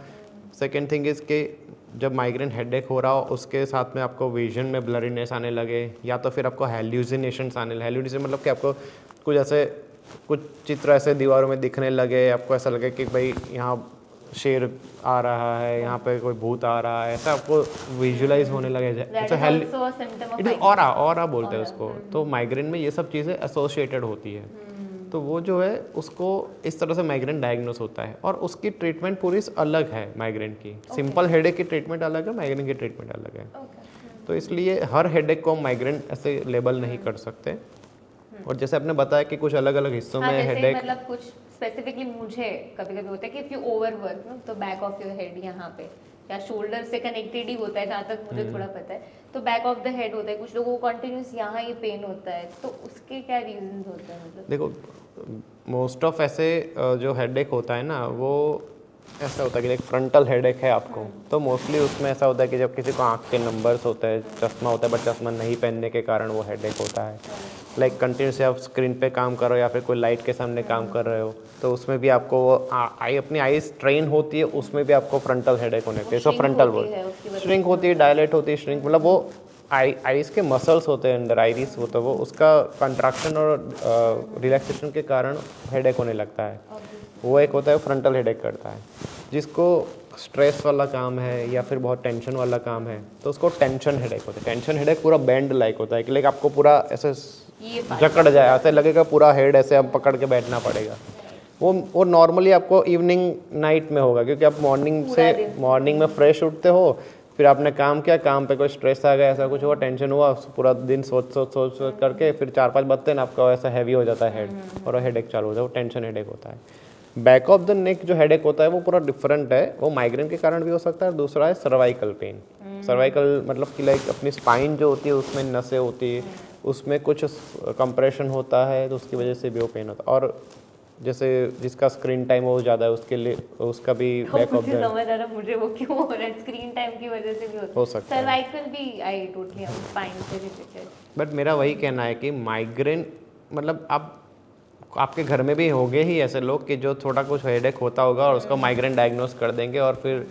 सेकेंड थिंग इज़ कि जब माइग्रेन हेडेक हो रहा हो उसके साथ में आपको विजन में ब्लरीनेस आने लगे, या तो फिर आपको हेल्यूसिनेशंस आने लगे। हेल्यूसिनेशन मतलब कि आपको कुछ ऐसे कुछ चित्र ऐसे दीवारों में दिखने लगे, आपको ऐसा लगे कि भाई यहाँ शेर आ रहा है, यहाँ पे कोई भूत आ रहा है, ऐसा आपको विजुलाइज होने लगे। इट इज ऑरा बोलते हैं उसको। तो माइग्रेन में ये सब चीज़ें एसोसिएटेड होती है, तो वो जो है उसको इस तरह से माइग्रेन डायग्नोस होता है। और उसकी ट्रीटमेंट पूरी अलग है माइग्रेन की। सिंपल हेडेक की ट्रीटमेंट अलग है, माइग्रेन की ट्रीटमेंट अलग है। तो इसलिए हर हेडेक को हम माइग्रेन ऐसे लेबल नहीं कर सकते। और जैसे आपने बताया कि कुछ अलग अलग हिस्सों में हेडेक, मतलब कुछ स्पेसिफिकली मुझे कभी कभी होता है कि इफ यू ओवरवर्क नो तो बैक ऑफ योर हेड यहाँ पे या शोल्डर से कनेक्टेड ही होता है, जहाँ तक मुझे थोड़ा पता है, तो बैक ऑफ द हेड होता है। कुछ लोगों को कंटिन्यूस यहाँ ये पेन होता है, तो उसके क्या रीजंस होते हैं? मतलब देखो मोस्ट ऑफ ऐसे जो हेडेक होता है ना वो ऐसा होता है कि एक फ्रंटल हेडेक है आपको, तो मोस्टली उसमें ऐसा होता है कि जब किसी को आँख के नंबर्स होते हैं, चश्मा होता है बट चश्मा नहीं पहनने के कारण वो हेडेक होता है। लाइक कंटिन्यूसली आप स्क्रीन पे काम कर रहे हो या फिर कोई लाइट के सामने काम कर रहे हो, तो उसमें भी आपको वो अपनी आई स्ट्रेन होती है, उसमें भी आपको फ्रंटल हेडेक होने लगती है। सो फ्रंटल बोल श्रिंक होती है, डायलेट होती है, श्रिंक मतलब वो आईज के मसल्स होते हैं अंडर आइरिस होता है, वो उसका कंट्रैक्शन और रिलैक्सेशन के कारण हेडेक होने लगता है। वो एक होता है फ्रंटल हेडेक करता है। जिसको स्ट्रेस वाला काम है या फिर बहुत टेंशन वाला काम है तो उसको टेंशन हेडेक होता है। टेंशन हेडेक पूरा बैंड लाइक होता है कि लाइक आपको पूरा ऐसे जकड़ जाए, ऐसे लगेगा पूरा हेड ऐसे आप पकड़ के बैठना पड़ेगा। वो नॉर्मली आपको इवनिंग नाइट में होगा, क्योंकि आप मॉर्निंग में फ्रेश उठते हो, फिर आपने काम किया, काम पे कोई स्ट्रेस आ गया, ऐसा कुछ हुआ, टेंशन हुआ, पूरा दिन सोच करके फिर 4-5 बजते हैं ना आपका ऐसा हैवी हो जाता है हेड और हेडेक चालू हो जाता है, वो टेंशन हेडेक होता है। बैक ऑफ द नेक जो हेडेक होता है वो पूरा डिफरेंट है, वो माइग्रेन के कारण भी हो सकता है। दूसरा है सर्वाइकल पेन। सर्वाइकल मतलब कि लाइक अपनी स्पाइन जो होती है उसमें नसें होती है, उसमें कुछ कंप्रेशन होता है तो उसकी वजह से भी वो पेन होता है। और जैसे जिसका स्क्रीन टाइम वो ज़्यादा है उसके लिए उसका भी बैक ऑफ द मुझे वो क्यों हो रहा है, स्क्रीन टाइम की वजह से भी हो सकता है। सर्वाइकल भी आई टोटली स्पाइन से रिलेटेड। बट मेरा वही कहना है कि माइग्रेन मतलब आपके घर में भी होंगे ही ऐसे लोग कि जो थोड़ा कुछ हेडेक होता होगा और उसको माइग्रेन डायग्नोस कर देंगे और फिर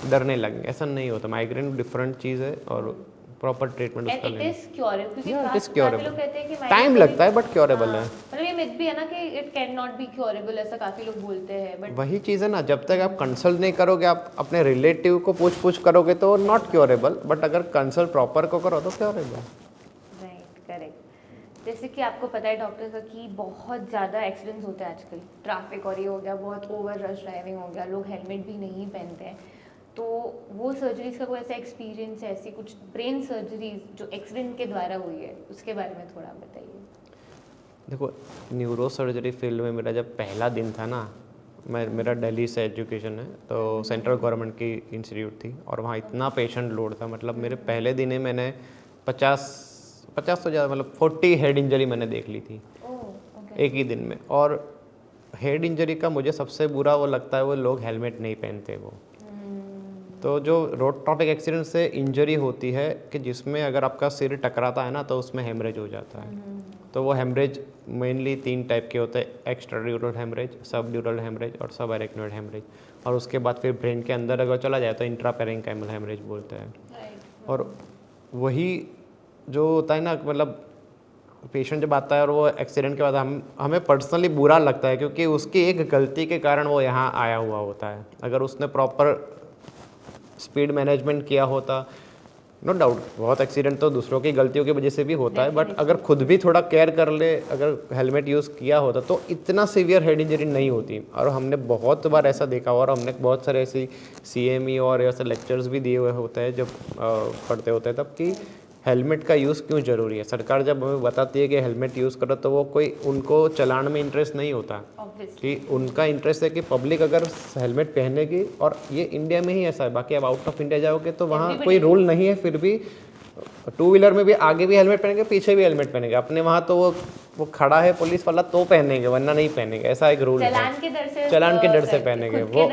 डरने लगेंगे। ऐसा नहीं होता, माइग्रेन डिफरेंट चीज़ है और प्रॉपर ट्रीटमेंट उसका लेना। इट इज क्योरेबल, क्योंकि इट इज क्योरेबल। लोग कहते हैं कि टाइम लगता है बट क्योरेबल है। मतलब ये मिथ भी है ना कि it can not be curable, ऐसा काफी लोग बोलते हैं। बट वही चीज़ है ना, जब तक आप कंसल्ट नहीं करोगे, आप अपने रिलेटिव को पूछ करोगे तो नॉट क्योरेबल, बट अगर कंसल्ट प्रॉपर को करो तो क्योरेबल। Right, correct. जैसे कि आपको पता है डॉक्टर का कि बहुत ज़्यादा एक्सीडेंट्स होते हैं आजकल, ट्रैफिक और ये हो गया, बहुत ओवर रश ड्राइविंग हो गया, लोग हेलमेट भी नहीं पहनते हैं। तो वो सर्जरीज का कोई ऐसा एक्सपीरियंस है, ऐसी कुछ ब्रेन सर्जरीज जो एक्सीडेंट के द्वारा हुई है, उसके बारे में थोड़ा बताइए। देखो न्यूरो सर्जरी फील्ड में मेरा जब पहला दिन था ना, मेरा दिल्ली से एजुकेशन है तो सेंट्रल गवर्नमेंट की इंस्टीट्यूट थी और वहाँ इतना पेशेंट लोड था। मतलब मेरे पहले दिन ही मैंने 50 तो ज़्यादा मतलब 40 हेड इंजरी मैंने देख ली थी एक ही दिन में। और हेड इंजरी का मुझे सबसे बुरा वो लगता है वो लोग हेलमेट नहीं पहनते। वो तो जो रोड ट्रैफिक एक्सीडेंट से इंजरी होती है कि जिसमें अगर आपका सिर टकराता है ना तो उसमें हेमरेज हो जाता है। तो वो हेमरेज मेनली 3 टाइप के होते हैं, एक्स्ट्रा ड्यूरल हेमरेज, सब ड्यूरल हेमरेज और सब एरेक्नोइड हेमरेज। और उसके बाद फिर ब्रेन के अंदर अगर चला जाए तो इंट्रा पेरेन्काइमल हेमरेज बोलते हैं। और वही जो होता है ना, मतलब पेशेंट जब आता है और वो एक्सीडेंट के बाद हमें पर्सनली बुरा लगता है, क्योंकि उसकी एक गलती के कारण वो यहाँ आया हुआ होता है। अगर उसने प्रॉपर स्पीड मैनेजमेंट किया होता, नो डाउट बहुत एक्सीडेंट तो दूसरों की गलतियों की वजह से भी होता है, बट अगर खुद भी थोड़ा केयर कर ले, अगर हेलमेट यूज़ किया होता तो इतना सीवियर हेड इंजरी नहीं होती। और हमने बहुत बार ऐसा देखा हुआ, और हमने बहुत सारे ऐसी CME और ऐसे लेक्चर्स भी दिए हुए होते हैं जब पढ़ते होते हैं तब, कि हेलमेट का यूज़ क्यों ज़रूरी है। सरकार जब हमें बताती है कि हेलमेट यूज़ करो, तो वो कोई उनको चलान में इंटरेस्ट नहीं होता, कि उनका इंटरेस्ट है कि पब्लिक अगर हेलमेट पहनेगी। और ये इंडिया में ही ऐसा है, बाकी अब आउट ऑफ इंडिया जाओगे तो वहाँ कोई रूल नहीं है, फिर भी 2 व्हीलर में भी आगे भी हेलमेट पहनेंगे, पीछे भी हेलमेट पहनेंगे। अपने वहाँ तो वो खड़ा है पुलिस वाला तो पहनेंगे, वरना नहीं पहनेंगे, ऐसा एक रूल है। चलान के डर से पहनेंगे वो।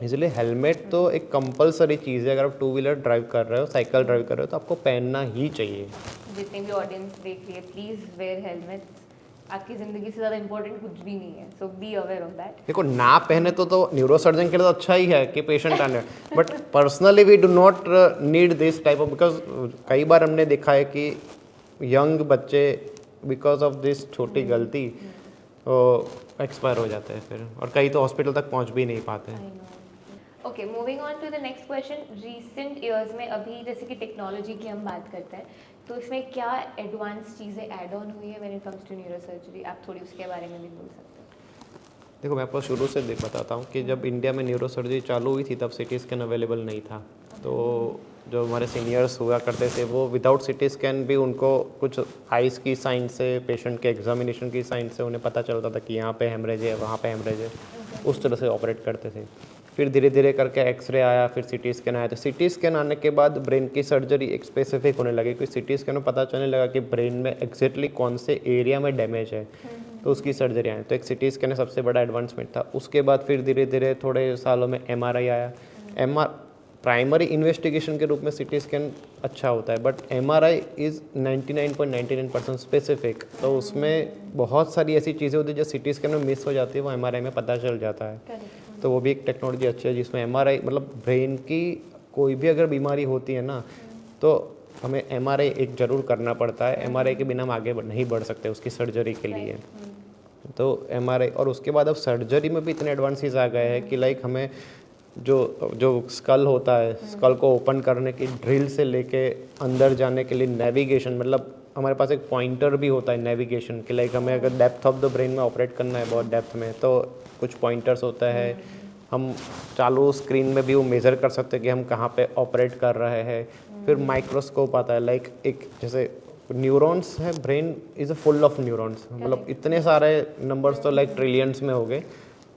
इसलिए हेलमेट तो एक कंपलसरी चीज़ है। अगर आप 2 व्हीलर ड्राइव कर रहे हो, साइकिल ड्राइव कर रहे हो, तो आपको पहनना ही चाहिए। जितने भी ऑडियंस देख रही है, प्लीज वेयर हेलमेट। आपकी ज़िंदगी से ज़्यादा इम्पोर्टेंट कुछ भी नहीं है, सो बी अवेयर ऑफ दैट। देखो, ना पहने तो न्यूरोसर्जन के लिए तो अच्छा ही है कि पेशेंट आने, but personally we do not need this type of, because कई बार हमने देखा है कि यंग बच्चे बिकॉज ऑफ दिस छोटी गलती एक्सपायर हो जाते हैं फिर, और कई तो हॉस्पिटल तक पहुंच भी नहीं पाते हैं। Okay, moving on to the next question. Recent years में अभी जैसे कि टेक्नोलॉजी की हम बात करते हैं, तो इसमें क्या एडवांस चीज़ें ऐड ऑन हुई है when it comes to neurosurgery? आप थोड़ी उसके बारे में भी बोल सकते हैं। देखो, मैं आपको शुरू से बताता हूँ कि जब इंडिया में न्यूरोसर्जरी चालू हुई थी तब CT स्कैन अवेलेबल नहीं था। तो जो हमारे सीनियर्स हुआ करते थे वो विदाउट CT स्कैन भी उनको कुछ आइज़ की साइन से, पेशेंट के एग्जामिनेशन की साइन से उन्हें पता चलता था कि यहाँ पे हेमरेज है, वहाँ पे हेमरेज है। उस तरह से ऑपरेट करते थे। फिर धीरे धीरे करके एक्सरे आया, फिर CT स्कैन आया। तो CT स्कैन आने के बाद ब्रेन की सर्जरी एक स्पेसिफिक होने लगी, क्योंकि CT स्कैन में पता चलने लगा कि ब्रेन में एग्जैक्टली कौन से एरिया में डैमेज है, तो उसकी सर्जरी आई। तो एक CT स्कैन सबसे बड़ा एडवांसमेंट था। उसके बाद फिर धीरे धीरे थोड़े सालों में MRI आया। प्राइमरी इन्वेस्टिगेशन के रूप में CT स्कैन अच्छा होता है, बट MRI इज़ 99.99% स्पेसिफिक। तो उसमें बहुत सारी ऐसी चीज़ें होती है जो CT स्कैन में मिस हो जाती है, वो MRI में पता चल जाता है। तो वो भी एक टेक्नोलॉजी अच्छी है जिसमें MRI, मतलब ब्रेन की कोई भी अगर बीमारी होती है ना, तो हमें MRI एक ज़रूर करना पड़ता है। MRI के बिना हम आगे नहीं बढ़ सकते उसकी सर्जरी के लिए। तो MRI, और उसके बाद अब सर्जरी में भी इतने एडवांसेस आ गए हैं कि लाइक हमें जो स्कल होता है, स्कल को ओपन करने की ड्रिल से लेके अंदर जाने के लिए नेविगेशन, मतलब हमारे पास एक पॉइंटर भी होता है नेविगेशन के, लाइक हमें अगर डेप्थ ऑफ द ब्रेन में ऑपरेट करना है बहुत डेप्थ में, तो कुछ पॉइंटर्स होता है। हम चालू स्क्रीन में भी वो मेज़र कर सकते हैं कि हम कहाँ पे ऑपरेट कर रहे हैं। फिर माइक्रोस्कोप आता है, लाइक एक जैसे न्यूरॉन्स है, brain is full of neurons, मतलब इतने सारे नंबर्स तो लाइक ट्रिलियंस में हो गए,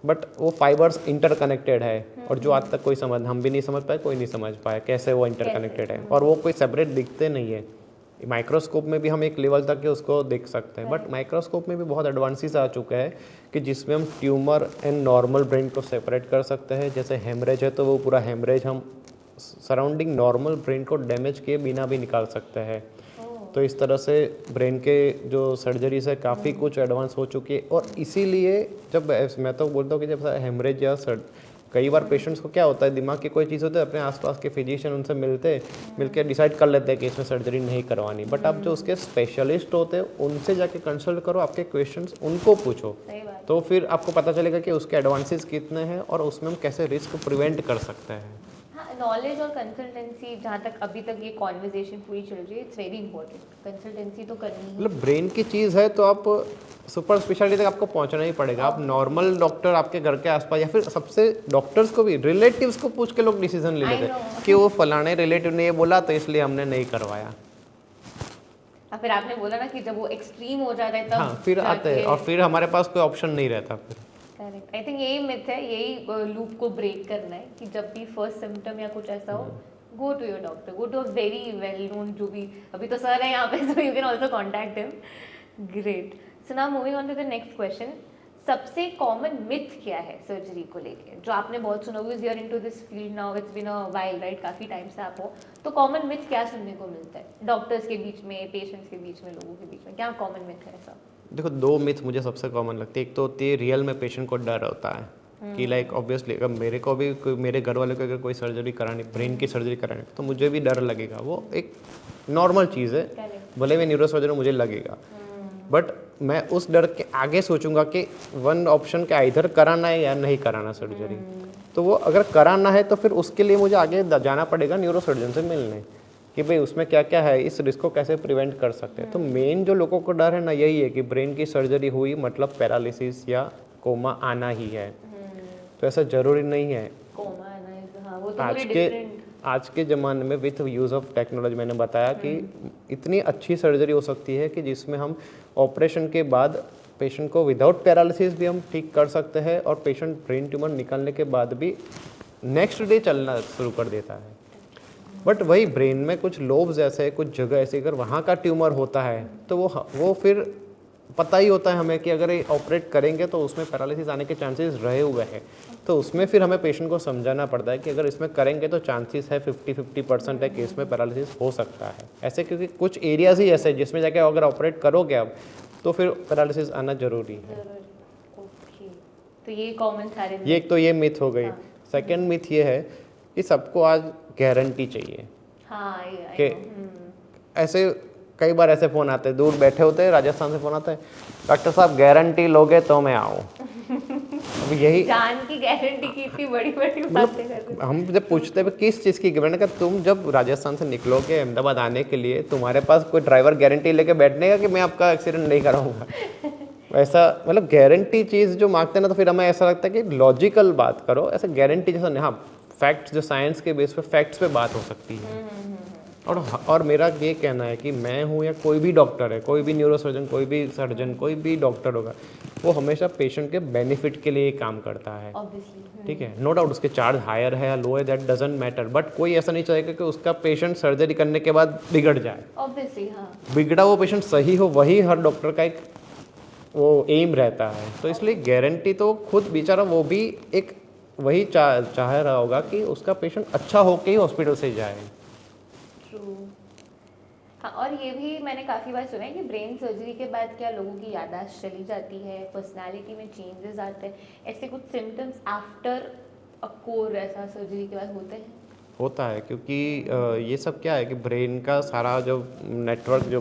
बट वो फाइबर्स इंटरकनेक्टेड है। और जो आज तक हम भी नहीं समझ पाए, कोई नहीं समझ पाया कैसे वो इंटरकनेक्टेड है, और वो कोई सेपरेट दिखते नहीं है। माइक्रोस्कोप में भी हम एक लेवल तक के उसको देख सकते हैं, बट माइक्रोस्कोप में भी बहुत एडवांसेस आ चुका है कि जिसमें हम ट्यूमर एंड नॉर्मल ब्रेन को सेपरेट कर सकते हैं। जैसे हेमरेज है तो वो पूरा हेमरेज हम सराउंडिंग नॉर्मल ब्रेन को डैमेज किए बिना भी निकाल सकते हैं। तो इस तरह से ब्रेन के जो सर्जरी से काफ़ी कुछ एडवांस हो चुकी है। और इसीलिए जब मैं तो बोलता हूँ कि जब हेमरेज या कई बार पेशेंट्स को क्या होता है, दिमाग की कोई चीज़ होती है, अपने आसपास के फिजिशियन उनसे मिलकर डिसाइड कर लेते हैं कि इसमें सर्जरी नहीं करवानी। बट आप जो उसके स्पेशलिस्ट होते हैं उनसे जाके कंसल्ट करो, आपके क्वेश्चंस उनको पूछो, तो फिर आपको पता चलेगा कि उसके एडवांसेस कितने हैं और उसमें हम कैसे रिस्क प्रिवेंट कर सकते हैं। नॉलेज और कंसल्टेंसी, जहाँ तक अभी तक ये कॉन्वर्जेशन पूरी चल रही है, इट्स वेरी इंपॉर्टेंट। कंसल्टेंसी तो करनी है, मतलब ब्रेन की चीज़ है तो आप सुपर स्पेशलिटी तक आपको पहुंचना ही पड़ेगा। आप नॉर्मल डॉक्टर आपके घर के आसपास, या फिर सबसे डॉक्टर्स को भी, रिलेटिव्स को पूछ के लोग डिसीजन ले लेते हैं कि वो फलाने रिलेटिव ने ये बोला तो इसलिए हमने नहीं करवाया। फिर आपने बोला ना कि जब वो एक्सट्रीम हो जाता है तब हाँ, फिर आते हैं और फिर हमारे पास कोई ऑप्शन नहीं रहता फिर। करेक्ट। आई थिंक यही मिथ है, यही लूप को ब्रेक करना है कि जब भी फर्स्ट सिम्टम या कुछ ऐसा हो, go to your doctor, go to a very well known, जो भी अभी तो सर है यहाँ पे, so you can also contact him. Great. So now moving on to the next question. सबसे कॉमन मिथ क्या है सर्जरी को लेके जो आपने बहुत सुना होगा, you are into this field now, it's been a while right, काफी टाइम से आप हो, तो कॉमन मिथ क्या सुनने को मिलता है डॉक्टर्स के बीच में, पेशेंट्स के बीच में, लोगों के बीच में, क्या कॉमन मिथ है ऐसा? देखो, 2 मिथ मुझे सबसे कॉमन लगती है। एक तो होती है रियल में पेशेंट को डर होता है कि लाइक ऑब्वियसली अगर मेरे को भी मेरे घर वाले को अगर कोई सर्जरी करानी, ब्रेन की सर्जरी करानी, तो मुझे भी डर लगेगा। वो एक नॉर्मल चीज़ है, भले मैं न्यूरो सर्जन हूँ, मुझे लगेगा। बट मैं उस डर के आगे सोचूंगा कि वन ऑप्शन का इधर कराना है या नहीं कराना सर्जरी। तो वो अगर कराना है तो फिर उसके लिए मुझे आगे जाना पड़ेगा न्यूरो सर्जन से मिलने कि भाई उसमें क्या क्या है, इस रिस्क को कैसे प्रिवेंट कर सकते हैं। तो मेन जो लोगों को डर है ना, यही है कि ब्रेन की सर्जरी हुई मतलब पैरालिसिस या कोमा आना ही है। तो ऐसा ज़रूरी नहीं है। कोमा आना, हाँ, वो तो पूरी डिफरेंट। आज के ज़माने में विथ यूज़ ऑफ टेक्नोलॉजी, मैंने बताया कि इतनी अच्छी सर्जरी हो सकती है कि जिसमें हम ऑपरेशन के बाद पेशेंट को विदाउट पैरालिसिस भी हम ठीक कर सकते हैं, और पेशेंट ब्रेन ट्यूमर निकालने के बाद भी नेक्स्ट डे चलना शुरू कर देता है। बट वही ब्रेन में कुछ लोब्स ऐसे, कुछ जगह ऐसी, अगर वहाँ का ट्यूमर होता है तो वो फिर पता ही होता है हमें कि अगर ये ऑपरेट करेंगे तो उसमें पैरालिसिस आने के चांसेस रहे हुए हैं। तो उसमें फिर हमें पेशेंट को समझाना पड़ता है कि अगर इसमें करेंगे तो चांसेस है 50% है कि इसमें पैरालिसिस हो सकता है ऐसे, क्योंकि कुछ एरियाज ही ऐसे हैं जिसमें जाके अगर ऑपरेट करोगे आप तो फिर पैरालिसिस आना जरूरी है। ओके, तो ये कॉमन सारे ये एक तो ये मिथ हो गई। सेकेंड मिथ ये है कि सबको आज गारंटी चाहिए। हाँ, कि ऐसे कई बार ऐसे फ़ोन आते हैं, दूर बैठे होते हैं, राजस्थान से फ़ोन आता है, डॉक्टर साहब गारंटी लोगे तो मैं आऊँ। अब यही जान की गारंटी की इतनी बड़ी बड़ी बातें करते हैं। हम जब पूछते हैं किस चीज़ की गारंटी, का तुम जब राजस्थान से निकलोगे अहमदाबाद आने के लिए, तुम्हारे पास कोई ड्राइवर गारंटी लेके बैठने का कि मैं आपका एक्सीडेंट नहीं कराऊंगा। ऐसा मतलब गारंटी चीज़ जो मांगते हैं ना, तो फिर हमें ऐसा लगता है कि लॉजिकल बात करो, ऐसे गारंटी जैसा नहीं। हाँ, फैक्ट्स जो साइंस के बेस पे फैक्ट्स पे बात हो सकती है। और मेरा ये कहना है कि मैं हूँ या कोई भी डॉक्टर है, कोई भी न्यूरोसर्जन, कोई भी सर्जन, कोई भी डॉक्टर होगा, वो हमेशा पेशेंट के बेनिफिट के लिए काम करता है। ठीक है, नो डाउट उसके चार्ज हायर है या लो है, दैट डजंट मैटर। बट कोई ऐसा नहीं चाहेगा कि उसका पेशेंट सर्जरी करने के बाद बिगड़ जाए। ऑब्वियसली, हाँ। बिगड़ा वो पेशेंट सही हो, वही हर डॉक्टर का एक वो एम रहता है। तो इसलिए गारंटी तो खुद बेचारा वो भी एक वही चाह रहा होगा कि उसका पेशेंट अच्छा हो के ही हॉस्पिटल से जाए। ट्रू। हाँ, और ये भी मैंने काफ़ी बार सुना है कि ब्रेन सर्जरी के बाद क्या लोगों की याददाश्त चली जाती है, पर्सनालिटी में चेंजेस आते हैं, ऐसे कुछ सिम्टम्स आफ्टर अ कोर ऐसा सर्जरी के बाद होते हैं? होता है, क्योंकि ये सब क्या है कि ब्रेन का सारा जो नेटवर्क, जो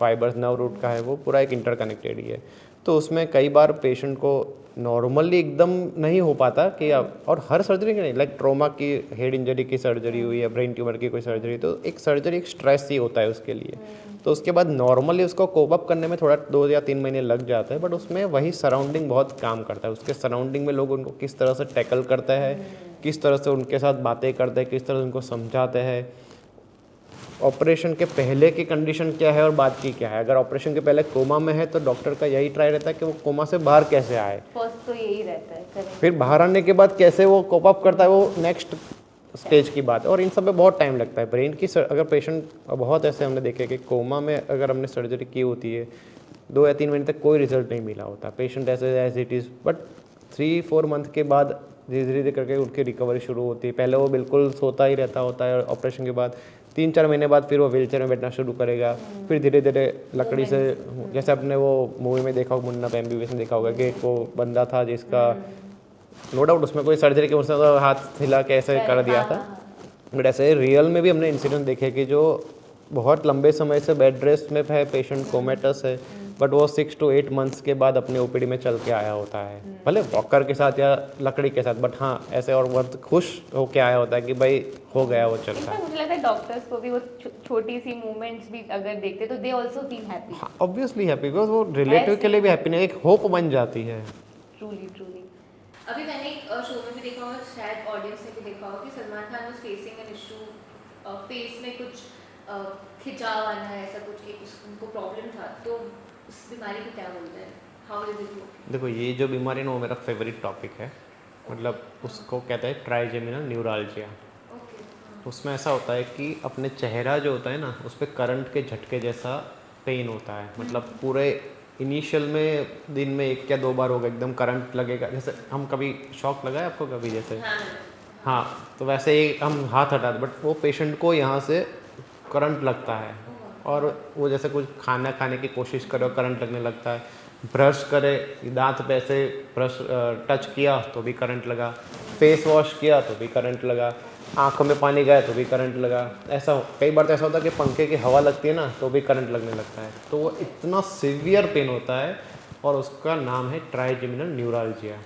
फाइबर्स नर्व रूट का है, वो पूरा एक इंटरकनेक्टेड ही है। तो उसमें कई बार पेशेंट को नॉर्मली एकदम नहीं हो पाता कि और हर सर्जरी की नहीं, लाइक ट्रॉमा की, हेड इंजरी की सर्जरी हुई या ब्रेन ट्यूमर की कोई सर्जरी, तो एक सर्जरी एक स्ट्रेस ही होता है उसके लिए। तो उसके बाद नॉर्मली उसको कोप अप करने में थोड़ा 2 या 3 महीने लग जाता है। बट उसमें वही सराउंडिंग बहुत काम करता है। उसके सराउंडिंग में लोग उनको किस तरह से टैकल करते हैं, किस तरह से उनके साथ बातें करते हैं, किस तरह से उनको समझाते हैं, ऑपरेशन के पहले की कंडीशन क्या है और बाद की क्या है। अगर ऑपरेशन के पहले कोमा में है तो डॉक्टर का यही ट्राई रहता है कि वो कोमा से बाहर कैसे आए। फर्स्ट तो यही रहता है, करेक्ट। फिर बाहर आने के बाद कैसे वो कोप अप करता है, वो नेक्स्ट स्टेज की बात है। और इन सब में बहुत टाइम लगता है। ब्रेन की अगर पेशेंट, बहुत ऐसे हमने देखे कि कोमा में अगर हमने सर्जरी की होती है, 2 या 3 महीने तक कोई रिजल्ट नहीं मिला होता, पेशेंट ऐसे as it is. But 3-4 month के बाद धीरे धीरे करके उनकी रिकवरी शुरू होती है। पहले वो बिल्कुल सोता ही रहता होता है, ऑपरेशन के बाद 3-4 महीने बाद फिर वो व्हीलचेयर में बैठना शुरू करेगा। फिर धीरे धीरे लकड़ी से, जैसे आपने वो मूवी में देखा होगा, मुन्ना MBBS में देखा होगा कि एक वो बंदा था जिसका नो डाउट उसमें कोई सर्जरी के उसने तो हाथ हिला के ऐसे कर दिया था। बट ऐसे रियल में भी हमने इंसिडेंट देखे कि जो बहुत लंबे समय से बेड रेस्ट में है, पेशेंट कोमेटस है, बट वो 6 to 8 मंथ्स के बाद अपने OPD में चल के आया होता है, भले वॉकर के साथ या लकड़ी के साथ, बट हाँ ऐसे, और बहुत खुश होके आया होता है कि भाई हो गया, वो चल रहा है। मुझे लगता है डॉक्टर्स को भी वो छोटी सी मूवमेंट्स भी अगर देखते तो दे आल्सो फील हैप्पी। हाँ, ऑब्वियसली हैप्पी, बिकॉज वो रिलेटिव के लिए भी हैप्पी नहीं, एक होप बन जाती है। Truly truly. अभी मैंने एक शो में भी देखा होगा, शायद ऑडियंस ने भी देखा होगा कि Salman Khan was facing an issue, face में कुछ खिंचाव आना है, ऐसा कुछ एक उनको प्रॉब्लम था। तो उस बीमारी को क्या बोलते हैं, हाउ इज इट? देखो, ये जो बीमारी ना वो मेरा फेवरेट टॉपिक है। मतलब उसको कहते हैं ट्राइजेमिनल न्यूराल्जिया। उसमें ऐसा होता है कि अपने चेहरा जो होता है ना, उस पर करंट के झटके जैसा पेन होता है। मतलब पूरे इनिशियल में दिन में 1 या 2 बार होगा, एकदम करंट लगेगा। जैसे हम कभी शॉक लगा है आपको कभी जैसे? हाँ, तो वैसे ही हम हाथ हटा, बट वो पेशेंट को यहाँ से करंट लगता है, और वो जैसे कुछ खाना खाने की कोशिश करे और करंट लगने लगता है, ब्रश करे, दांत पे ऐसे ब्रश टच किया तो भी करंट लगा, फेस वॉश किया तो भी करंट लगा, आँखों में पानी गया तो भी करंट लगा। ऐसा कई बार तो ऐसा होता है कि पंखे की हवा लगती है ना तो भी करंट लगने लगता है। तो वो इतना सीवियर पेन होता है, और उसका नाम है ट्राइजेमिनल न्यूराल्जिया।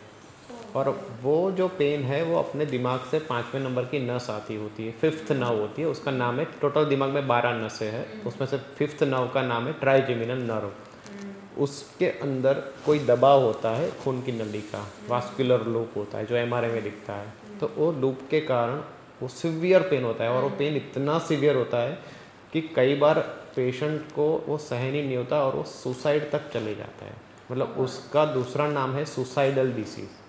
और वो जो पेन है वो अपने दिमाग से 5वें नंबर की नस आती होती है, 5th नर्व होती है, उसका नाम है, टोटल दिमाग में 12 नसें हैं, उसमें से 5th नर्व का नाम है ट्राइजेमिनल नर्व। उसके अंदर कोई दबाव होता है खून की नली का, वास्कुलर लूप होता है जो एमआरआई में दिखता है। तो वो लूप के कारण वो सीवियर पेन होता है, और वो पेन इतना सीवियर होता है कि कई बार पेशेंट को वो सहन ही नहीं होता और वो सुसाइड तक चले जाता है। मतलब उसका दूसरा नाम है suicidal disease.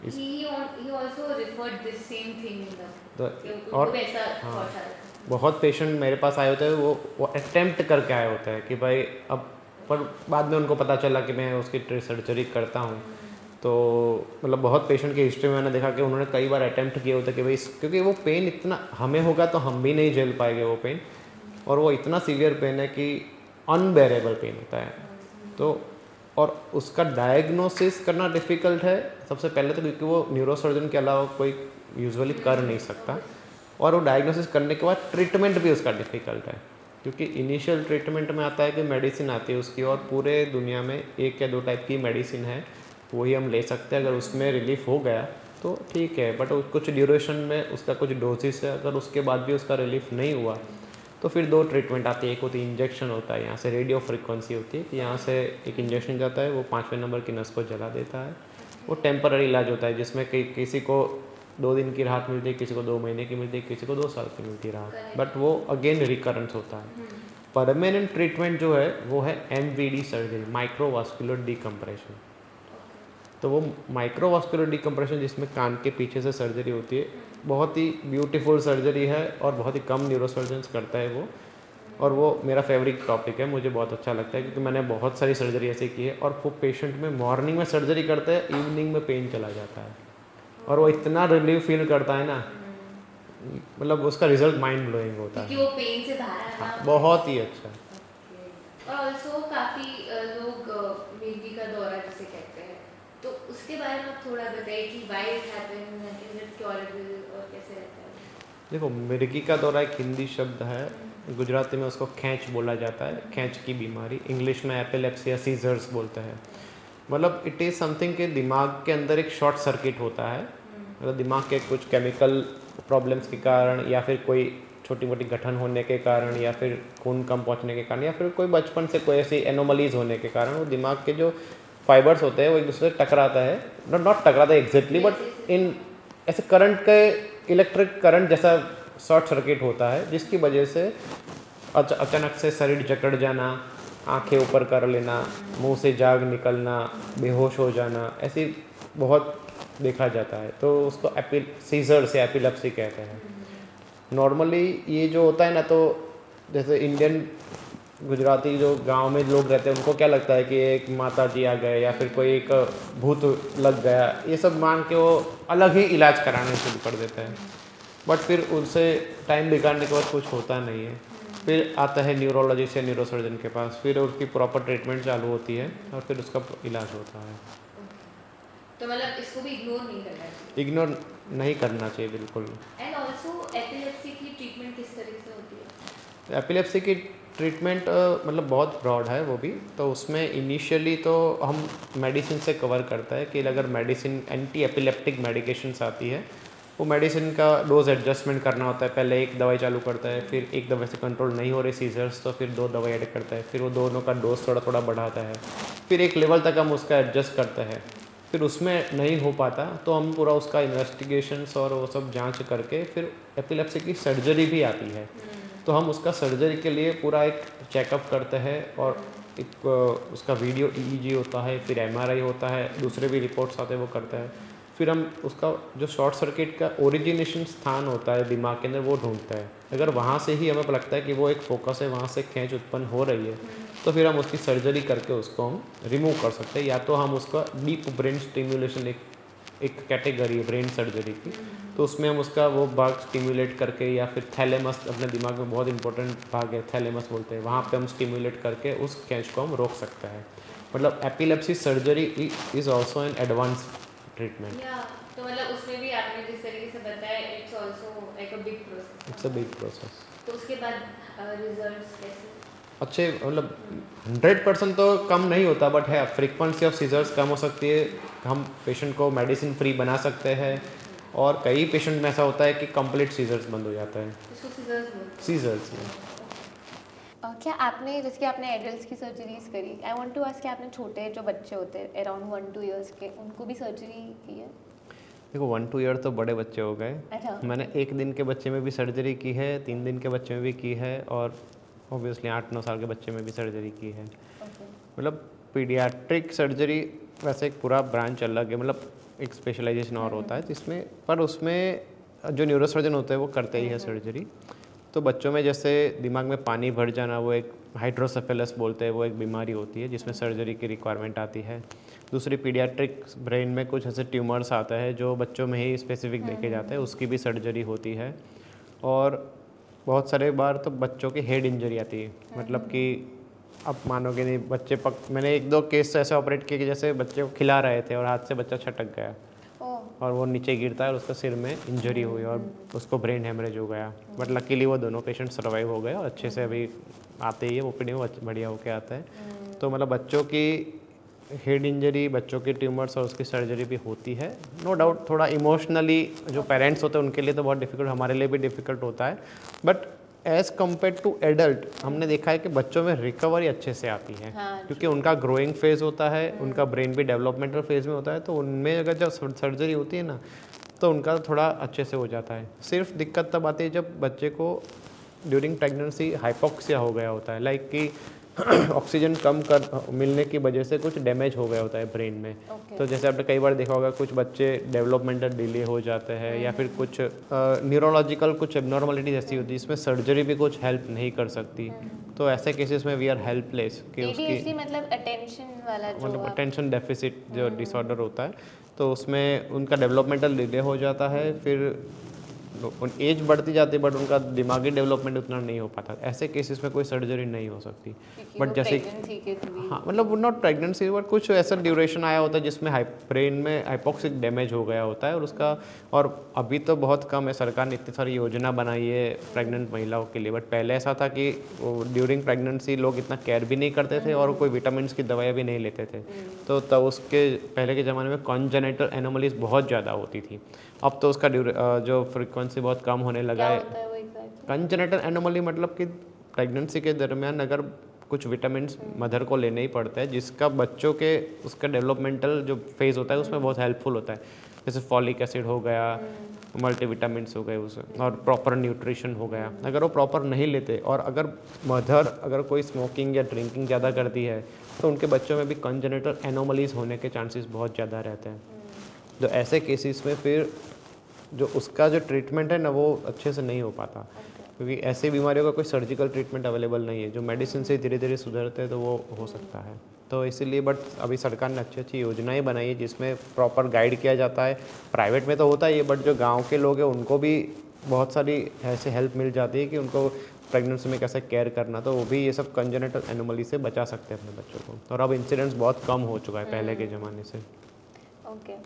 He also referred this same thing in the और उनको भी ऐसा हाँ, thought आ रहा था। बहुत पेशेंट मेरे पास आए होते हैं, वो अटेम्प्ट करके आए होते हैं कि भाई अब, पर बाद में उनको पता चला कि मैं उसकी सर्जरी करता हूँ। तो मतलब बहुत पेशेंट की हिस्ट्री में मैंने देखा कि उन्होंने कई बार अटेम्प्ट किए होते कि भाई, क्योंकि वो पेन इतना, हमें होगा तो हम भी नहीं झेल पाएंगे वो पेन, और वो इतना सीवियर पेन है कि अनबेरेबल पेन होता है। तो और उसका डायग्नोसिस करना डिफ़िकल्ट है सबसे पहले तो, क्योंकि वो न्यूरोसर्जन के अलावा कोई यूजुअली कर नहीं सकता, और वो डायग्नोसिस करने के बाद ट्रीटमेंट भी उसका डिफ़िकल्ट है, क्योंकि इनिशियल ट्रीटमेंट में आता है कि मेडिसिन आती है उसकी, और पूरे दुनिया में 1 या 2 टाइप की मेडिसिन है, वही हम ले सकते हैं। अगर उसमें रिलीफ हो गया तो ठीक है, बट कुछ ड्यूरेशन में उसका कुछ डोजेस है, अगर उसके बाद भी उसका रिलीफ नहीं हुआ तो फिर 2 ट्रीटमेंट आती है। एक होती है इंजेक्शन होता है, यहाँ से रेडियो फ्रिक्वेंसी होती है कि यहाँ से एक इंजेक्शन जाता है, वो 5वें नंबर की नस को जला देता है। वो टेम्पररी इलाज होता है, जिसमें किसी को 2 दिन की राहत मिलती है, किसी को 2 महीने की मिलती है, किसी को 2 साल की मिलती है राहत, बट वो अगेन रिकरेंस होता है। परमानेंट ट्रीटमेंट जो है वो है MVD सर्जरी, माइक्रोवास्कुलर डिकम्प्रेशन। तो वो माइक्रोवास्कुलर डिकम्प्रेशन, जिसमें कान के पीछे से सर्जरी होती है, बहुत ही ब्यूटीफुल सर्जरी है और बहुत ही कम न्यूरोसर्जन्स करता है वो, और वो मेरा फेवरेट टॉपिक है, मुझे बहुत अच्छा लगता है, क्योंकि मैंने बहुत सारी सर्जरी ऐसे की है। और वो पेशेंट में मॉर्निंग में सर्जरी करते हैं, इवनिंग में पेन चला जाता है, और वो इतना रिलीफ फील करता है ना, मतलब उसका रिजल्ट माइंड ब्लोइंग होता है, क्योंकि वो पेन से बाहर आना बहुत ही अच्छा। और ऑल्सो काफ़ी लोग मिर्गी का दौरा जिसे कहते हैं, तो उसके बारे में थोड़ा बताइए कि why it happens and is it curable और कैसे रहता है? देखो, मिर्गी का दौरा एक हिंदी शब्द है, गुजराती में उसको खैंच बोला जाता है, खैंच की बीमारी, इंग्लिश में एपिलेप्सी या सीजर्स बोलते हैं। मतलब इट इज़ समथिंग के दिमाग के अंदर एक शॉर्ट सर्किट होता है, मतलब दिमाग के कुछ केमिकल प्रॉब्लम्स के कारण, या फिर कोई छोटी मोटी गठन होने के कारण, या फिर खून कम पहुंचने के कारण, या फिर कोई बचपन से कोई ऐसी एनोमलीज होने के कारण वो दिमाग के जो फाइबर्स होते हैं वो एक दूसरे से टकराता है, नॉट टकराता है एग्जैक्टली, बट इन ऐसे करंट के इलेक्ट्रिक करंट जैसा शॉर्ट सर्किट होता है, जिसकी वजह से अचानक से शरीर जकड़ जाना, आंखें ऊपर कर लेना, मुंह से जाग निकलना, बेहोश हो जाना, ऐसी बहुत देखा जाता है। तो उसको सीजर्स या एपिलेप्सी कहते हैं। नॉर्मली ये जो होता है ना, तो जैसे इंडियन गुजराती जो गांव में लोग रहते हैं, उनको क्या लगता है कि एक माता जी आ गए या फिर कोई एक भूत लग गया, ये सब मान के वो अलग ही इलाज कराने शुरू कर देते हैं, बट फिर उनसे टाइम बिगाड़ने के बाद कुछ होता नहीं है। फिर आता है न्यूरोलॉजिस्ट या न्यूरोसर्जन के पास, फिर उसकी प्रॉपर ट्रीटमेंट चालू होती है और फिर उसका इलाज होता है। तो मतलब इसको भी इग्नोर नहीं करना चाहिए? इग्नोर नहीं करना चाहिए बिल्कुल। एंड ऑल्सो एपिलेप्सी की ट्रीटमेंट किस तरीके से होती है? एपिलेप्सी की ट्रीटमेंट मतलब बहुत ब्रॉड है वो भी, तो उसमें इनिशियली तो हम मेडिसिन से कवर करता है कि अगर मेडिसिन एंटी एपिलेप्टिक मेडिकेशंस आती है, वो मेडिसिन का डोज एडजस्टमेंट करना होता है। पहले एक दवाई चालू करता है, फिर एक दवाई से कंट्रोल नहीं हो रही सीजर्स तो फिर 2 दवाई ऐड करता है, फिर वो दोनों का डोज थोड़ा थोड़ा बढ़ाता है, फिर एक लेवल तक हम उसका एडजस्ट करते हैं। फिर उसमें नहीं हो पाता तो हम पूरा उसका इन्वेस्टिगेशंस और वो सब जांच करके फिर एपिलेप्सी की सर्जरी भी आती है, तो हम उसका सर्जरी के लिए पूरा एक चेकअप करते हैं, और एक उसका वीडियो EEG होता है, फिर MRI होता है, दूसरे भी रिपोर्ट्स आते हैं वो करता है। फिर हम उसका जो शॉर्ट सर्किट का ओरिजिनेशन स्थान होता है दिमाग के अंदर वो ढूंढता है। अगर वहाँ से ही हमें लगता है कि वो एक फोकस है, वहाँ से खींच उत्पन्न हो रही है, तो फिर हम उसकी सर्जरी करके उसको हम रिमूव कर सकते हैं। या तो हम उसका डीप ब्रेन स्टिम्युलेशन, एक कैटेगरी है ब्रेन सर्जरी की, तो उसमें हम उसका वो भाग स्टिम्युलेट करके, या फिर थैलेमस, अपने दिमाग में बहुत इंपॉर्टेंट भाग है थैलेमस बोलते हैं, वहाँ पे हम स्टिम्युलेट करके उस खींच को हम रोक सकते हैं। मतलब epilepsy surgery is also an advance treatment. तो मतलब उसमें भी आपने जिस तरीके से बताया, it's also like a big process. It's a big process. तो उसके बाद रिजल्ट्स कैसे? अच्छे, मतलब 100% तो कम नहीं होता, बट है फ्रीक्वेंसी ऑफ सीजर्स कम हो सकती है, हम पेशेंट को मेडिसिन फ्री बना सकते हैं, और कई पेशेंट में ऐसा होता है कि कंप्लीट सीजर्स बंद हो जाता है। इसको सीजर्स बोलते सीजर्स हैं। क्या आपने, जैसे कि आपने एडल्ट्स की सर्जरीज करी, आई वांट टू आस्क कि आपने छोटे जो बच्चे होते हैं अराउंड 1-2 इयर्स के, उनको भी सर्जरी की है? देखो 1-2 ईयर तो बड़े बच्चे हो गए। अच्छा। मैंने 1 दिन के बच्चे में भी सर्जरी की है, 3 दिन के बच्चे में भी की है, और ऑब्वियसली 8-9 साल के बच्चे में भी सर्जरी की है। मतलब पीडियाट्रिक सर्जरी वैसे एक पूरा ब्रांच अलग है, मतलब एक स्पेशलाइजेशन और होता है जिसमें, पर उसमें जो न्यूरोसर्जन होते हैं वो करते ही है सर्जरी। तो बच्चों में जैसे दिमाग में पानी भर जाना, वो एक हाइड्रोसेफेलस बोलते हैं, वो एक बीमारी होती है जिसमें सर्जरी की रिक्वायरमेंट आती है। दूसरी पीडियाट्रिक ब्रेन में कुछ ऐसे ट्यूमर्स आता है जो बच्चों में ही स्पेसिफिक देखे जाते हैं, उसकी भी सर्जरी होती है। और बहुत सारे बार तो बच्चों की हेड इंजरी आती है, मतलब कि आप मानोगे नहीं, बच्चे मैंने 1-2 केस ऐसे ऑपरेट किए कि जैसे बच्चे को खिला रहे थे और हाथ से बच्चा छटक गया और वो नीचे गिरता है और उसका सिर में इंजरी हुई और उसको ब्रेन हेमरेज हो गया। बट लकीली वो दोनों पेशेंट सर्वाइव हो गए और अच्छे से अभी आते ही है, ओपीडी में बढ़िया होके आता है। तो मतलब बच्चों की हेड इंजरी, बच्चों की ट्यूमर्स और उसकी सर्जरी भी होती है। नो डाउट थोड़ा इमोशनली जो पेरेंट्स होते हैं उनके लिए तो बहुत डिफिकल्ट, हमारे लिए भी डिफिकल्ट होता है, but as compare to adult हमने देखा है कि बच्चों में रिकवरी अच्छे से आती है। क्योंकि उनका ग्रोइंग फेज़ होता है, उनका ब्रेन भी डेवलपमेंटल फेज़ में होता है, तो उनमें अगर जब सर्जरी होती है ना तो उनका थोड़ा अच्छे से हो जाता है। सिर्फ दिक्कत तब आती है जब बच्चे को ड्यूरिंग प्रेगनेंसी हाइपोक्सिया हो गया होता है, लाइक कि ऑक्सीजन कम कर मिलने की वजह से कुछ डैमेज हो गया होता है ब्रेन में। तो जैसे आपने कई बार देखा होगा कुछ बच्चे डेवलपमेंटल डिले हो जाते हैं, या फिर कुछ न्यूरोलॉजिकल कुछ एबनॉर्मलिटीज ऐसी होती है जिसमें सर्जरी भी कुछ हेल्प नहीं कर सकती। तो ऐसे केसेस में वी आर हेल्पलेस कि उसकी मतलब अटेंशन वाला जो मतलब अटेंशन डेफिसिट जो डिसऑर्डर होता है, तो उसमें उनका डेवलपमेंटल डिले हो जाता है, फिर एज बढ़ती जाती है बट उनका दिमागी डेवलपमेंट उतना नहीं हो पाता। ऐसे केसेस में कोई सर्जरी नहीं हो सकती। बट जैसे हाँ, मतलब नॉट प्रेगनेंसी बट कुछ ऐसा ड्यूरेशन आया होता है जिसमें ब्रेन में हाइपोक्सिक डैमेज हो गया होता है और उसका, और अभी तो बहुत कम है, सरकार ने इतनी सारी योजना बनाई है प्रेग्नेंट महिलाओं के लिए, बट पहले ऐसा था कि ड्यूरिंग प्रेगनेंसी लोग इतना केयर भी नहीं करते थे और कोई विटामिन की दवाइयाँ भी नहीं लेते थे। तो तब उसके पहले के ज़माने में कॉन्जेनिटल एनोमलीज बहुत ज़्यादा होती थी। अब तो उसका जो फ्रीक्वेंसी बहुत कम होने लगा है। कंजेनिटल एनोमली मतलब कि प्रेगनेंसी के दरमियान अगर कुछ विटामिन मदर को लेने ही पड़ता है जिसका बच्चों के उसका डेवलपमेंटल जो फेज़ होता है उसमें बहुत हेल्पफुल होता है, जैसे फॉलिक एसिड हो गया, मल्टीविटामिन्स हो गए उसमें, और प्रॉपर न्यूट्रिशन हो गया। अगर वो प्रॉपर नहीं लेते और अगर मदर अगर कोई स्मोकिंग या ड्रिंकिंग ज़्यादा करती है तो उनके बच्चों में भी कंजेनिटल एनोमलीज होने के चांसेस बहुत ज़्यादा रहते हैं। तो ऐसे केसेस में फिर जो उसका जो ट्रीटमेंट है ना वो अच्छे से नहीं हो पाता, क्योंकि ऐसी बीमारियों का कोई सर्जिकल ट्रीटमेंट अवेलेबल नहीं है। जो मेडिसिन से धीरे धीरे सुधरते हैं तो वो हो सकता है। तो इसीलिए बट अभी सरकार ने अच्छी अच्छी योजनाएं बनाई है जिसमें प्रॉपर गाइड किया जाता है। प्राइवेट में तो होता ही है बट जो गाँव के लोग हैं उनको भी बहुत सारी ऐसे हेल्प मिल जाती है कि उनको प्रेगनेंसी में कैसे केयर करना, तो वो भी ये सब कंजेनिटल एनोमली से बचा सकते हैं अपने बच्चों को। और अब इंसिडेंट्स बहुत कम हो चुका है पहले के ज़माने से। ओके,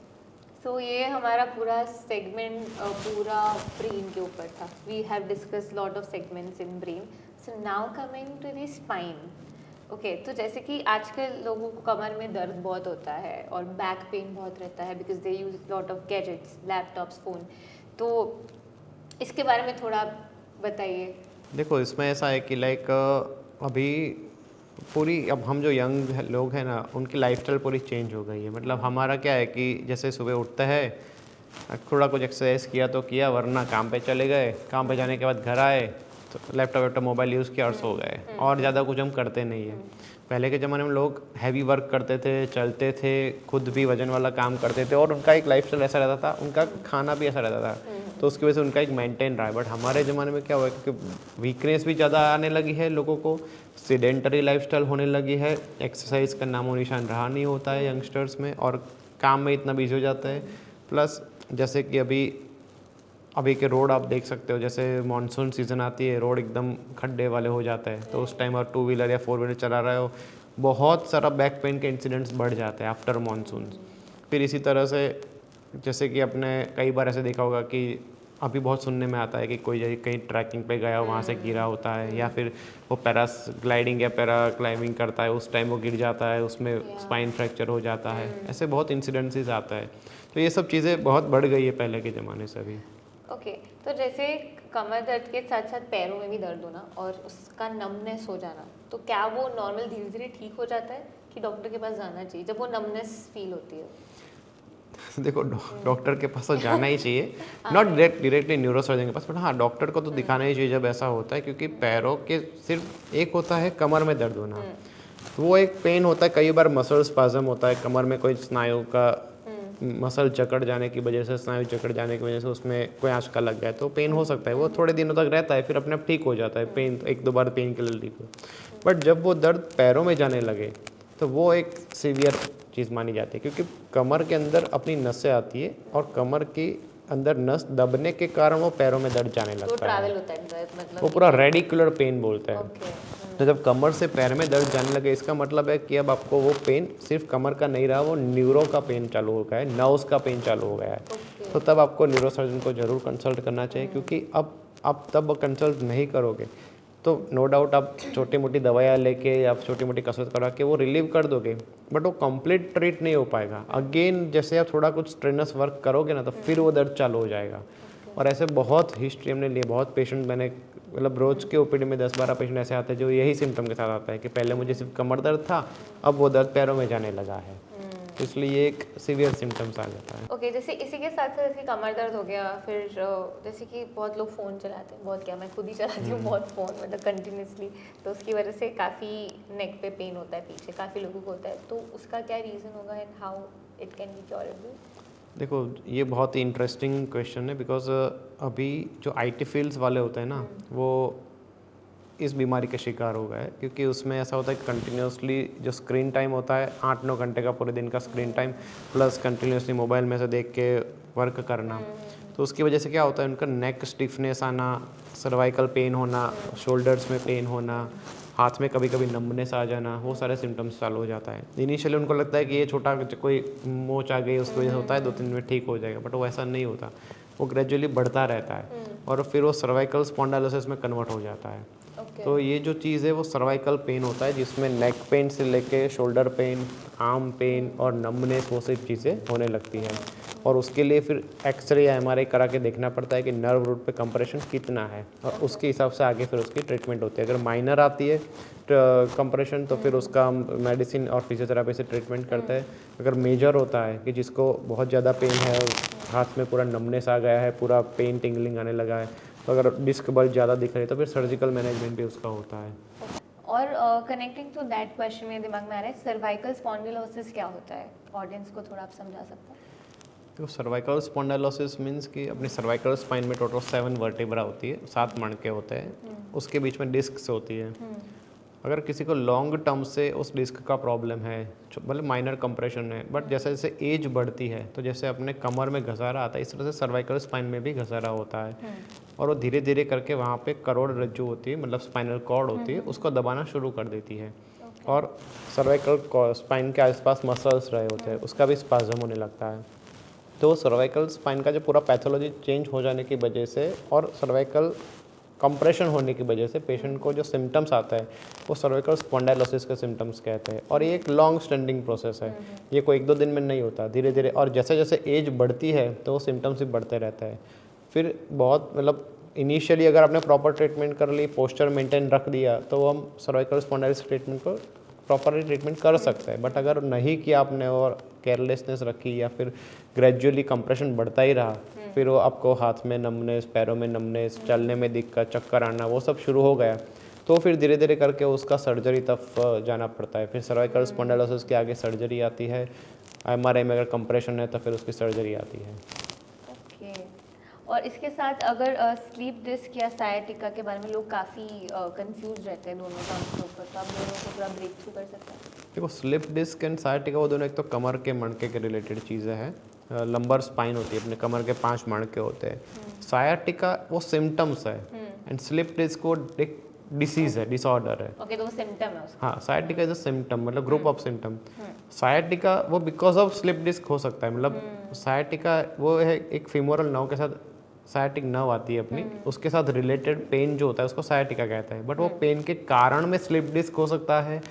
सो ये हमारा पूरा सेगमेंट पूरा ब्रेन के ऊपर था। We have discuss lot of segments in brain. So now coming to the spine. Okay, तो जैसे कि आजकल लोगों को कमर में दर्द बहुत होता है और बैक पेन बहुत रहता है because they use lot of gadgets, laptops, phone. तो इसके बारे में थोड़ा बताइए। देखो इसमें ऐसा है कि लाइक अभी पूरी, अब हम जो यंग लोग हैं ना उनकी लाइफस्टाइल पूरी चेंज हो गई है। मतलब हमारा क्या है कि जैसे सुबह उठता है, थोड़ा कुछ एक्सरसाइज किया तो किया, वरना काम पे चले गए, काम पे जाने के बाद घर आए, तो लैपटॉप मोबाइल यूज़ किया और सो गए, और ज़्यादा कुछ हम करते नहीं है। पहले के ज़माने में लोग हैवी वर्क करते थे, चलते थे, खुद भी वजन वाला काम करते थे, और उनका एक लाइफस्टाइल ऐसा रहता था, उनका खाना भी ऐसा रहता था, तो उसकी वजह से उनका एक मेंटेन रहा है। बट हमारे ज़माने में क्या हुआ है, क्योंकि वीकनेस भी ज़्यादा आने लगी है, लोगों को सेडेंटरी लाइफस्टाइल होने लगी है, एक्सरसाइज का नामो निशान रहा नहीं होता है यंगस्टर्स में, और काम में इतना बिजी हो जाता है। प्लस जैसे कि अभी के रोड आप देख सकते हो, जैसे मानसून सीज़न आती है, रोड एकदम खड्डे वाले हो जाते हैं, तो उस टाइम आप 2 व्हीलर या 4 व्हीलर चला रहे हो, बहुत सारा बैक पेन के इंसिडेंट्स बढ़ जाते हैं आफ्टर मानसून। फिर इसी तरह से जैसे कि आपने कई बार ऐसे देखा होगा कि अभी बहुत सुनने में आता है कि कोई कहीं ट्रैकिंग पे गया, वहाँ से गिरा होता है, या फिर वो पैराग्लाइडिंग या पैरा क्लाइंबिंग करता है, उस टाइम वो गिर जाता है, उसमें स्पाइन फ्रैक्चर हो जाता है, ऐसे बहुत इंसिडेंसेस आता है। तो ये सब चीज़ें बहुत बढ़ गई है पहले के ज़माने से अभी। ओके, तो जैसे कमर दर्द के साथ साथ पैरों में भी दर्द होना और उसका नमनेस हो जाना, तो क्या वो नॉर्मल धीरे धीरे ठीक हो जाता है कि डॉक्टर के पास जाना चाहिए जब वो नमनेस फील होती है? देखो डॉक्टर के पास तो जाना ही चाहिए, नॉट डायरेक्टली न्यूरोसर्जन के पास, बट हाँ डॉक्टर को तो दिखाना ही चाहिए जब ऐसा होता है, क्योंकि पैरों के सिर्फ एक होता है कमर में दर्द होना, वो एक पेन होता है, कई बार मसल स्पाज्म होता है, कमर में कोई स्नायु का मसल जकड़ जाने की वजह से, स्नायु जकड़ जाने की वजह से उसमें कोई आंचका लग गया, तो पेन हो सकता है, वो थोड़े दिनों तक रहता है, फिर अपने आप ठीक हो जाता है, पेन 1-2 बार पेन के लिए ठीक हो। बट जब वो दर्द पैरों में जाने लगे तो वो एक सीवियर चीज़ मानी जाती है, क्योंकि कमर के अंदर अपनी नसें आती है, और कमर के अंदर नस दबने के कारण वो पैरों में दर्द जाने लगता है, ट्रैवल होता है मतलब, वो पूरा रेडिकुलर पेन बोलते हैं। ओके। तो जब कमर से पैर में दर्द जाने लगे, इसका मतलब है कि अब आपको वो पेन सिर्फ कमर का नहीं रहा, वो न्यूरो का पेन चालू हो गया है, नर्व्स का पेन चालू हो गया है। तो तब आपको न्यूरोसर्जन को ज़रूर कंसल्ट करना चाहिए, क्योंकि अब तब कंसल्ट नहीं करोगे तो नो डाउट आप छोटी मोटी दवाइयाँ लेके या छोटी मोटी कसरत करा के वो रिलीव कर दोगे, बट वो कंप्लीट ट्रीट नहीं हो पाएगा। अगेन जैसे आप थोड़ा कुछ स्ट्रेनस वर्क करोगे ना, तो फिर वो दर्द चालू हो जाएगा। और ऐसे बहुत हिस्ट्री हमने लिए, बहुत पेशेंट मैंने, मतलब रोज़ के ओपीडी में 10-12 पेशेंट ऐसे आते हैं जो यही सिम्टम के साथ आता है कि पहले मुझे सिर्फ कमर दर्द था, अब वो दर्द पैरों में जाने लगा है, इसलिए ये एक सीवियर सिम्टम्स आ जाता है। ओके, जैसे इसी के साथ साथ जैसे कमर दर्द हो गया, फिर जैसे कि बहुत लोग फ़ोन चलाते हैं, बहुत क्या मैं खुद ही चलाती हूँ बहुत फ़ोन, मतलब कंटिन्यूसली, तो उसकी वजह से काफ़ी नेक पे पेन होता है, पीछे काफ़ी लोगों को होता है, तो उसका क्या रीज़न होगा and how it can be curable? देखो ये बहुत ही इंटरेस्टिंग क्वेश्चन है, बिकॉज अभी जो IT फील्ड्स वाले होते हैं ना, वो इस बीमारी के शिकार हो गए, क्योंकि उसमें ऐसा होता है कि कंटिन्यूसली जो स्क्रीन टाइम होता है 8-9 घंटे का पूरे दिन का screen time, plus continuously mobile में से देख के वर्क करना, तो उसकी वजह से क्या होता है, उनका नेक स्टिफनेस आना, सर्वाइकल पेन होना, शोल्डर्स में पेन होना, हाथ में कभी कभी नंबनेस आ जाना, वो सारे सिम्टम्स चालू हो जाता है। इनिशियली उनको लगता है कि ये छोटा कोई मोच आ गई उसकी वजह से होता है, 2-3 दिन में ठीक हो जाएगा, बट वो ऐसा नहीं होता, वो ग्रेजुअली बढ़ता रहता है और फिर वो सर्वाइकल स्पॉन्डाइलोसिस में कन्वर्ट हो जाता है। तो ये जो चीज़ है वो सर्वाइकल पेन होता है, जिसमें नेक पेन से लेके शोल्डर पेन, आर्म पेन और नंबनेस, वो सब चीज़ें होने लगती हैं, और उसके लिए फिर एक्सरे या MRI करा के देखना पड़ता है कि नर्व रूट पे कंप्रेशन कितना है, और उसके हिसाब से आगे फिर उसकी ट्रीटमेंट होती है। अगर माइनर आती है कंप्रेशन तो फिर उसका मेडिसिन और फिजियोथेरेपी से ट्रीटमेंट करते हैं। अगर मेजर होता है कि जिसको बहुत ज़्यादा पेन है, हाथ में पूरा नंबनेस आ गया है, पूरा पेन टिंगलिंग आने लगा है, तो अगर डिस्क बल ज़्यादा दिख रही है तो फिर सर्जिकल मैनेजमेंट भी उसका होता है। और कनेक्टिंग टू दैट क्वेश्चन मेरे दिमाग में आ रहा है, सर्वाइकल स्पॉन्डिलोसिस क्या होता है? ऑडियंस को थोड़ा आप समझा सकते हैं? तो सर्वाइकल स्पॉन्डाइलोसिस मीन्स कि अपनी सर्वाइकल स्पाइन में टोटल 7 वर्टिब्रा होती है, 7 मणके होते हैं, उसके बीच में डिस्क होती है। अगर किसी को लॉन्ग टर्म से उस डिस्क का प्रॉब्लम है, मतलब माइनर कंप्रेशन है, बट जैसे जैसे एज बढ़ती है तो जैसे अपने कमर में घसारा आता है, इस तरह से सर्वाइकल स्पाइन में भी घसारा होता है, और वो धीरे धीरे करके वहाँ पे करोड़ रज्जु होती है, मतलब स्पाइनल कॉर्ड होती है, उसको दबाना शुरू कर देती है, और सर्वाइकल स्पाइन के आसपास मसल्स रहे होते हैं, उसका भी स्पाज्म होने लगता है। तो सर्वाइकल स्पाइन का जो पूरा पैथोलॉजी चेंज हो जाने की वजह से और सर्वाइकल कंप्रेशन होने की वजह से पेशेंट को जो सिम्टम्स आता है वो सर्वाइकल स्पॉन्डाइलोसिस के सिम्टम्स कहते हैं, और ये एक लॉन्ग स्टैंडिंग प्रोसेस है, ये कोई 1-2 दिन में नहीं होता, धीरे धीरे, और जैसे जैसे एज बढ़ती है तो वो सिम्टम्स भी बढ़ते रहते हैं। फिर बहुत, मतलब इनिशियली अगर आपने प्रॉपर ट्रीटमेंट कर ली, पोस्चर मेंटेन रख दिया, तो हम सर्वाइकल स्पॉन्डाइलोसिस ट्रीटमेंट को प्रॉपरली ट्रीटमेंट कर सकते हैं। बट अगर नहीं किया आपने और केयरलेसनेस रखी या फिर ग्रेजुअली कंप्रेशन बढ़ता ही रहा, फिर वो आपको हाथ में नमनेस, पैरों में नमनेस, चलने में दिक्कत, चक्कर आना, वो सब शुरू हो गया। तो फिर धीरे धीरे करके उसका सर्जरी तक जाना पड़ता है। फिर सर्वाइकल स्पॉन्डिलोसिस के आगे सर्जरी आती है। एमआरआई में अगर कंप्रेशन है तो फिर उसकी सर्जरी आती है। ओके। और इसके साथ अगर स्लीप डिस्क या सायाटिका के बारे में लोग काफ़ी कंफ्यूज रहते हैं दोनों टर्म्स के ऊपर, तो आप दोनों को थोड़ा ब्रेक थ्रू कर सकते हैं? देखो, स्लिप डिस्क एंड सायाटिका वो दोनों एक तो कमर के मणके के रिलेटेड चीज़ें हैं। लंबर स्पाइन होती है, अपने कमर के 5 मणके होते हैं। सायाटिका वो सिम्टम्स है एंड स्लिप डिस्क वो एक डिसीज है, डिसऑर्डर है। ओके, तो वो सिम्टम है उसका। हाँ, सायाटिका इज अ सिम्टम, मतलब ग्रुप ऑफ सिम्टम। सायाटिका वो बिकॉज ऑफ स्लिप डिस्क हो सकता है, मतलब सायाटिका वो है एक फीमोरल नर्व के साथ सायाटिक नर्व आती है अपनी, उसके साथ रिलेटेड पेन जो होता है उसको सायाटिका कहता है। बट वो पेन के कारण में स्लिप डिस्क हो सकता है,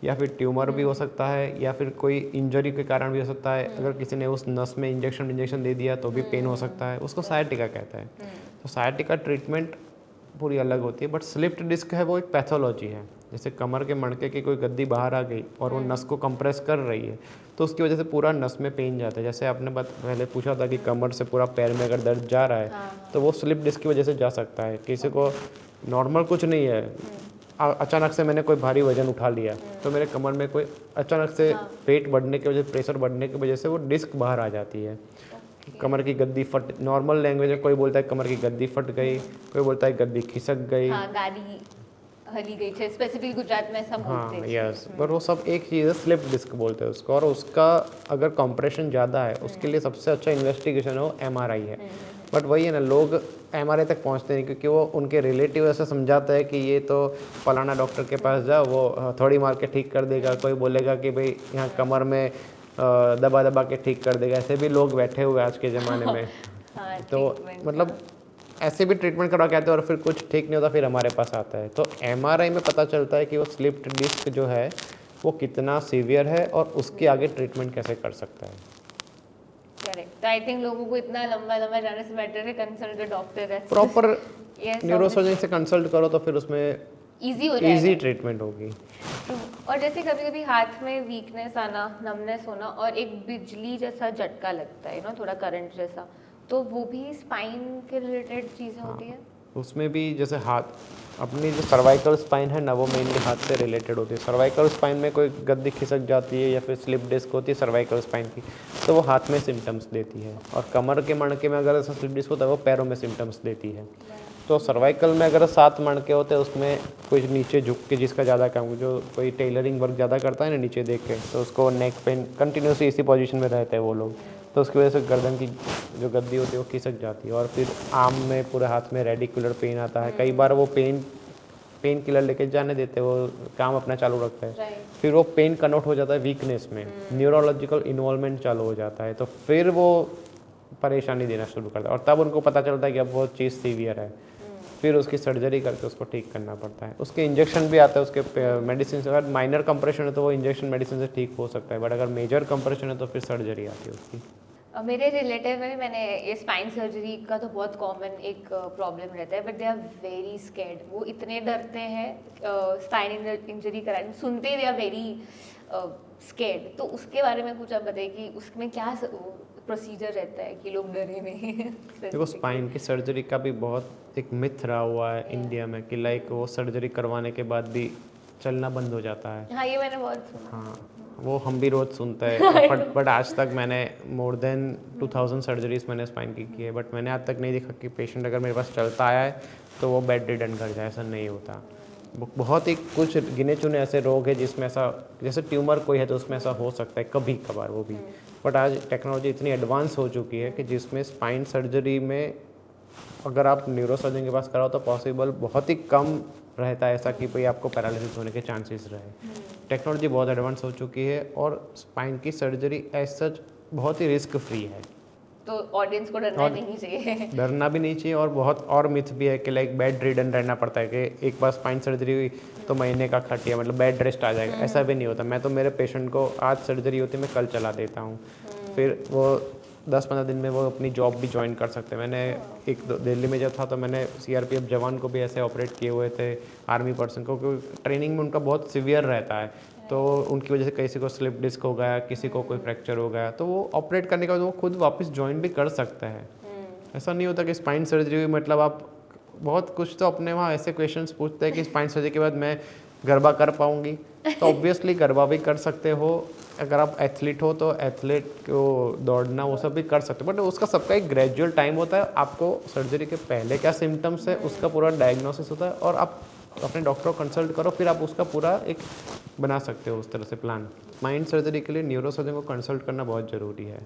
या फिर ट्यूमर भी हो सकता है, या फिर कोई इंजरी के कारण भी हो सकता है। अगर किसी ने उस नस में इंजेक्शन दे दिया तो भी पेन हो सकता है, उसको सायाटिका कहता है। तो सायाटिका ट्रीटमेंट पूरी अलग होती है। बट स्लिप्ड डिस्क है वो एक पैथोलॉजी है। जैसे कमर के मणके की कोई गद्दी बाहर आ गई और वो नस को कंप्रेस कर रही है, तो उसकी वजह से पूरा नस में पेन जाता है। जैसे आपने पहले पूछा था कि कमर से पूरा पैर में अगर दर्द जा रहा है, तो वो स्लिप डिस्क की वजह से जा सकता है। किसी को नॉर्मल कुछ नहीं है, अचानक से मैंने कोई भारी वजन उठा लिया, तो मेरे कमर में कोई अचानक से वेट बढ़ने की वजह से, प्रेशर बढ़ने की वजह से वो डिस्क बाहर आ जाती है। कमर की गद्दी फट, नॉर्मल लैंग्वेज में कोई बोलता है कमर की गद्दी फट गई, कोई बोलता है गद्दी खिसक गई। हाँ, गाड़ी हली गई है, स्पेसिफिकली गुजरात में ऐसा बोलते हैं। हाँ, यस, पर वो सब एक चीज़ है, स्लिप डिस्क बोलते हैं उसको। और उसका अगर कंप्रेशन ज़्यादा है, उसके लिए सबसे अच्छा इन्वेस्टिगेशन है वो एमआरआई है। बट वही है ना, लोग एमआरआई तक पहुंचते नहीं, क्योंकि वो उनके रिलेटिव ऐसा समझाता है कि ये तो फलाना डॉक्टर के पास जाओ, वो थोड़ी मार के ठीक कर देगा। कोई बोलेगा कि भाई यहाँ कमर में दबा दबा के ठीक कर देगा। ऐसे भी लोग बैठे हुए आज के ज़माने में। हाँ, तो मतलब ऐसे भी ट्रीटमेंट करवा के आते हैं और फिर कुछ ठीक नहीं होता, फिर हमारे पास आता है। तो एमआरआई में पता चलता है कि वो स्लिप्ड डिस्क जो है वो कितना सीवियर है और उसके आगे ट्रीटमेंट कैसे कर सकता है। करेक्ट। तो आई थिंक लोगों को इतना लंबा जाने से बेटर है consult the doctor. Proper neurosurgeon से कंसल्ट करो तो फिर उसमें इजी हो जाएगा, इजी ट्रीटमेंट होगी। और जैसे कभी कभी हाथ में वीकनेस आना, नमनेस होना और एक बिजली जैसा झटका लगता है ना, थोड़ा करंट जैसा, तो वो भी स्पाइन के रिलेटेड चीज़ें होती है। उसमें भी जैसे हाथ, अपनी जो सर्वाइकल स्पाइन है ना, वो मेनली हाथ से रिलेटेड होती है। सर्वाइकल स्पाइन में कोई गद्दी खिसक जाती है या फिर स्लिप डिस्क होती है सर्वाइकल स्पाइन की, तो वो हाथ में सिम्टम्स देती है। और कमर के मणके में अगर ऐसा स्लिप डिस्क होता है वो पैरों में सिम्टम्स देती है। तो सर्वाइकल में अगर 7 मणके होते हैं, उसमें कुछ नीचे झुक के जिसका ज़्यादा काम, जो कोई टेलरिंग वर्क ज़्यादा करता है ना नीचे देख के, तो उसको नेक पेन कंटिन्यूसली इसी पोजीशन में रहते हैं वो लोग, तो उसकी वजह से गर्दन की जो गद्दी होती है वो खिसक जाती है। और फिर आर्म में, पूरे हाथ में रेडिकुलर पेन आता है। कई बार वो पेन किलर लेके जाने देते हैं, वो काम अपना चालू रखता है। फिर वो पेन कन्वर्ट हो जाता है वीकनेस में, न्यूरोलॉजिकल इन्वॉल्वमेंट चालू हो जाता है, तो फिर वो परेशानी देना शुरू करता है। और तब उनको पता चलता है कि अब वो चीज़ सीवियर है, फिर उसकी सर्जरी करके उसको ठीक करना पड़ता है। उसके इंजेक्शन भी आता है, उसके मेडिसिन से। अगर माइनर कंप्रेशन है तो वो इंजेक्शन मेडिसिन से ठीक हो सकता है, बट अगर मेजर कंप्रेशन है तो फिर सर्जरी आती है उसकी। मेरे रिलेटिव में भी मैंने ये स्पाइन सर्जरी का तो बहुत कॉमन एक प्रॉब्लम रहता है, but they are very scared. वो इतने डरते हैं स्पाइन इंजरी कराने, सुनते ही दे आर वेरी स्कैर्ड। तो उसके बारे में कुछ आप बताइए कि उसमें क्या प्रोसीजर रहता है कि लोग डरे नहीं। देखो, स्पाइन की सर्जरी का भी बहुत एक मिथ रहा हुआ है इंडिया में कि लाइक वो सर्जरी करवाने के बाद भी चलना बंद हो जाता है। हाँ, ये मैंने बहुत सुना। हाँ, वो हम भी रोज़ सुनते हैं। बट आज तक मैंने मोर देन 2000 सर्जरीज मैंने स्पाइन की है, बट मैंने आज तक नहीं देखा कि पेशेंट अगर मेरे पास चलता आया है तो वो बेड रिडन कर जाए। ऐसा नहीं होता। बहुत ही कुछ गिने चुने ऐसे रोग है जिसमें ऐसा, जैसे ट्यूमर कोई है तो उसमें ऐसा हो सकता है कभी कभार, वो भी। बट आज टेक्नोलॉजी इतनी एडवांस हो चुकी है कि जिसमें स्पाइन सर्जरी में अगर आप न्यूरोसर्जन के पास कराओ तो पॉसिबल बहुत ही कम रहता है ऐसा कि भाई आपको पैरालिसिस होने के चांसेस रहे। टेक्नोलॉजी बहुत एडवांस हो चुकी है और स्पाइन की सर्जरी एज सच बहुत ही रिस्क फ्री है। तो ऑडियंस को डरना नहीं चाहिए। डरना भी नहीं चाहिए। और बहुत और मिथ भी है कि लाइक बेड रिडन रहना पड़ता है, कि एक बार स्पाइन सर्जरी हुई तो महीने का खटिया, मतलब बेड रेस्ट आ जाएगा। ऐसा भी नहीं होता। मैं तो मेरे पेशेंट को आज सर्जरी होती है मैं कल चला देता हूँ, फिर वो 10-15 दिन में वो अपनी जॉब भी ज्वाइन कर सकते हैं। मैंने एक दिल्ली में जब था तो मैंने सीआरपीएफ जवान को भी ऐसे ऑपरेट किए हुए थे, आर्मी पर्सन को, क्योंकि ट्रेनिंग में उनका बहुत सीवियर रहता है, तो उनकी वजह से किसी को स्लिप डिस्क हो गया, किसी को कोई फ्रैक्चर हो गया, तो वो ऑपरेट करने के बाद वो खुद वापस ज्वाइन भी कर सकता है। ऐसा नहीं होता कि स्पाइन सर्जरी हुई मतलब आप बहुत कुछ तो अपने वहाँ ऐसे क्वेश्चंस पूछते हैं कि स्पाइन सर्जरी के बाद मैं गरबा कर पाऊंगी, तो ऑब्वियसली गरबा भी कर सकते हो। अगर आप एथलीट हो तो एथलीट को दौड़ना वो सब भी कर सकते हो, बट उसका सबका एक ग्रेजुअल टाइम होता है। आपको सर्जरी के पहले क्या सिम्टम्स है उसका पूरा डायग्नोसिस होता है, और आप अपने डॉक्टर को कंसल्ट करो, फिर आप उसका पूरा एक बना सकते हो उस तरह से प्लान। माइंड सर्जरी के लिए न्यूरो सर्जन को कंसल्ट करना बहुत ज़रूरी है।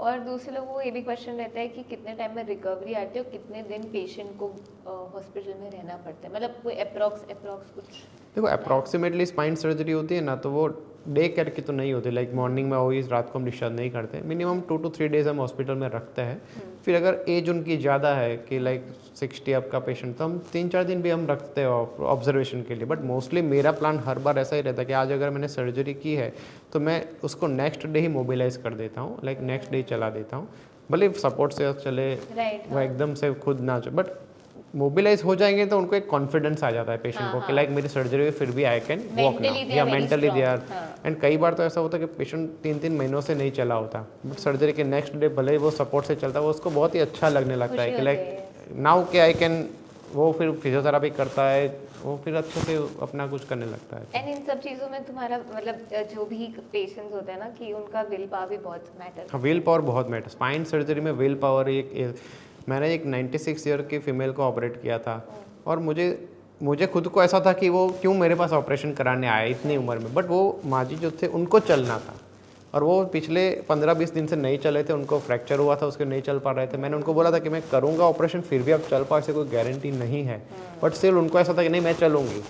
और दूसरे लोगों को ये भी क्वेश्चन रहता है कि कितने टाइम में रिकवरी आती है और कितने दिन पेशेंट को हॉस्पिटल में रहना पड़ता है, मतलब कोई अप्रॉक्स कुछ? देखो अप्रॉक्सीमेटली स्पाइन सर्जरी होती है ना, तो वो डे केयर की तो नहीं होती, लाइक मॉर्निंग में हुई रात को हम डिस्चार्ज नहीं करते। मिनिमम 2 to 3 डेज हम हॉस्पिटल में रखते हैं। फिर अगर एज उनकी ज़्यादा है कि लाइक 60 अप का पेशेंट, तो हम 3-4 दिन भी हम रखते हैं ऑब्जर्वेशन के लिए। बट मोस्टली मेरा प्लान हर बार ऐसा ही रहता है कि आज अगर मैंने सर्जरी की है तो मैं उसको नेक्स्ट डे ही मोबिलाइज कर देता हूँ, लाइक नेक्स्ट डे चला देता हूँ, भले सपोर्ट से चले, वो एकदम से खुद ना चले, बट मोबिलाइज हो जाएंगे तो उनको एक कॉन्फिडेंस आ जाता है पेशेंट को कि लाइक मेरी सर्जरी हुई फिर भी आई कैन वॉक नाउ, या मेंटली दे आर। एंड कई बार तो ऐसा होता है कि पेशेंट 3-3 महीनों से नहीं चला होता, बट सर्जरी के नेक्स्ट डे भले ही वो सपोर्ट से चलता है, वो उसको बहुत ही अच्छा लगने लगता है कि लाइक नाउ के आई कैन, वो फिर फिजियोथेरापी करता है, वो फिर अच्छे से अपना कुछ करने लगता है। एंड इन सब चीज़ों में तुम्हारा मतलब जो भी पेशेंट्स होते हैं ना कि उनका विल पावर भी बहुत मैटर। हाँ, विल पावर बहुत मैटर। स्पाइन सर्जरी में विल पावर मैंने एक 96 ईयर की फीमेल को ऑपरेट किया था, और मुझे खुद को ऐसा था कि वो क्यों मेरे पास ऑपरेशन कराने आए इतनी उम्र में, बट वो माँ जी जो थे उनको चलना था, और वो पिछले 15-20 दिन से नहीं चले थे, उनको फ्रैक्चर हुआ था, उसके नहीं चल पा रहे थे। मैंने उनको बोला था कि मैं करूँगा ऑपरेशन, फिर भी आप चल पाओ, ऐसे कोई गारंटी नहीं है, बट स्टिल उनको ऐसा था कि नहीं मैं चलूँगी।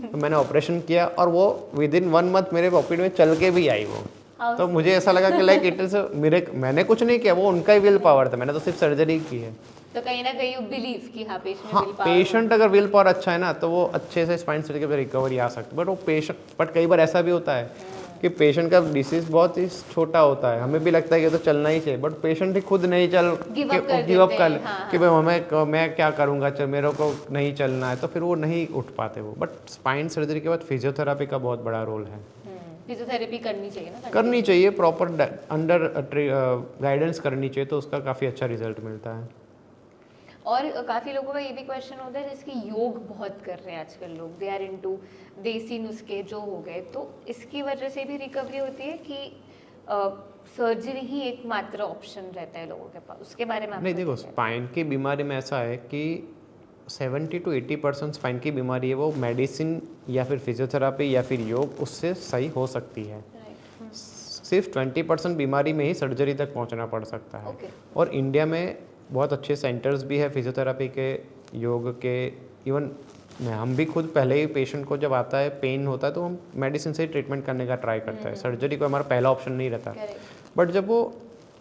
तो मैंने ऑपरेशन किया, और वो विदिन 1 मंथ मेरे पॉकेट में चल के भी आई वो। तो मुझे ऐसा लगा कि लाइक इट इज मेरे, मैंने कुछ नहीं किया, वो उनका ही विल पावर था, मैंने तो सिर्फ सर्जरी की है। तो कहीं ना कहीं यू बिलीव कि हाँ पेशेंट हाँ, पेशेंट अगर विल पावर अच्छा है ना तो वो अच्छे से स्पाइन सर्जरी के रिकवरी आ सकती है। बट वो पेशेंट, बट कई बार ऐसा भी होता है कि पेशेंट का डिसीज बहुत ही छोटा होता है, हमें भी लगता है कि तो चलना ही चाहिए, बट पेशेंट ही खुद नहीं गिव अप कर कि भाई मैं क्या करूँगा, मेरे को नहीं चलना है, तो फिर वो नहीं उठ पाते वो। बट स्पाइन सर्जरी के बाद फिजियोथेरापी का बहुत बड़ा रोल है। फिजियोथेरेपी करनी चाहिए ना, करनी चाहिए, प्रॉपर अंडर गाइडेंस करनी चाहिए, तो उसका काफ़ी अच्छा रिजल्ट मिलता है। और काफ़ी लोगों का ये भी क्वेश्चन होता है जिसकी योग बहुत कर रहे हैं आजकल लोग, दे आर इनटू देसी नुस्खे जो हो गए, तो इसकी वजह से भी रिकवरी होती है कि सर्जरी ही एकमात्र ऑप्शन रहता है लोगों के पास, उसके बारे में? नहीं, देखो स्पाइन की बीमारी में ऐसा है कि 70 to 80% स्पाइन की बीमारी है वो मेडिसिन या फिर फिजियोथेरापी या फिर योग उससे सही हो सकती है। सिर्फ 20% बीमारी में ही सर्जरी तक पहुंचना पड़ सकता है। और इंडिया में बहुत अच्छे सेंटर्स भी है फिजियोथेरापी के, योग के। इवन हम भी खुद पहले ही पेशेंट को जब आता है पेन होता है तो हम मेडिसिन से ही ट्रीटमेंट करने का ट्राई करते हैं, सर्जरी को हमारा पहला ऑप्शन नहीं रहता। बट जब वो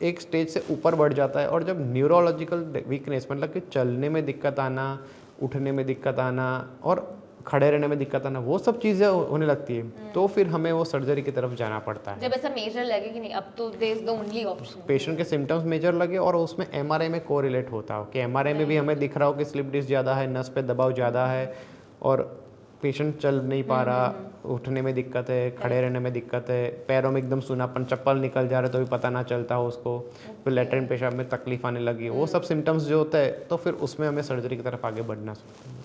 एक स्टेज से ऊपर बढ़ जाता है और जब न्यूरोलॉजिकल वीकनेस, मतलब कि चलने में दिक्कत आना, उठने में दिक्कत आना और खड़े रहने में दिक्कत आना, वो सब चीज़ें होने लगती है, तो फिर हमें वो सर्जरी की तरफ जाना पड़ता है। जब ऐसा मेजर लगे कि नहीं अब तो this the only option, patient के सिम्टम्स मेजर लगे और उसमें एमआरआई में कोरिलेट होता हो कि एमआरआई में भी हमें दिख रहा हो कि स्लिप डिस्क ज़्यादा है, नस पे दबाव ज़्यादा है और पेशेंट चल नहीं पा रहा, उठने में दिक्कत है, खड़े रहने में दिक्कत है, पैरों में एकदम सूनापन, चप्पल निकल जा रहा है तो भी पता ना चलता हो उसको, फिर लैट्रिन पेशाब में तकलीफ आने लगी, वो सब सिम्टम्स जो होता है तो फिर उसमें हमें सर्जरी की तरफ आगे बढ़ना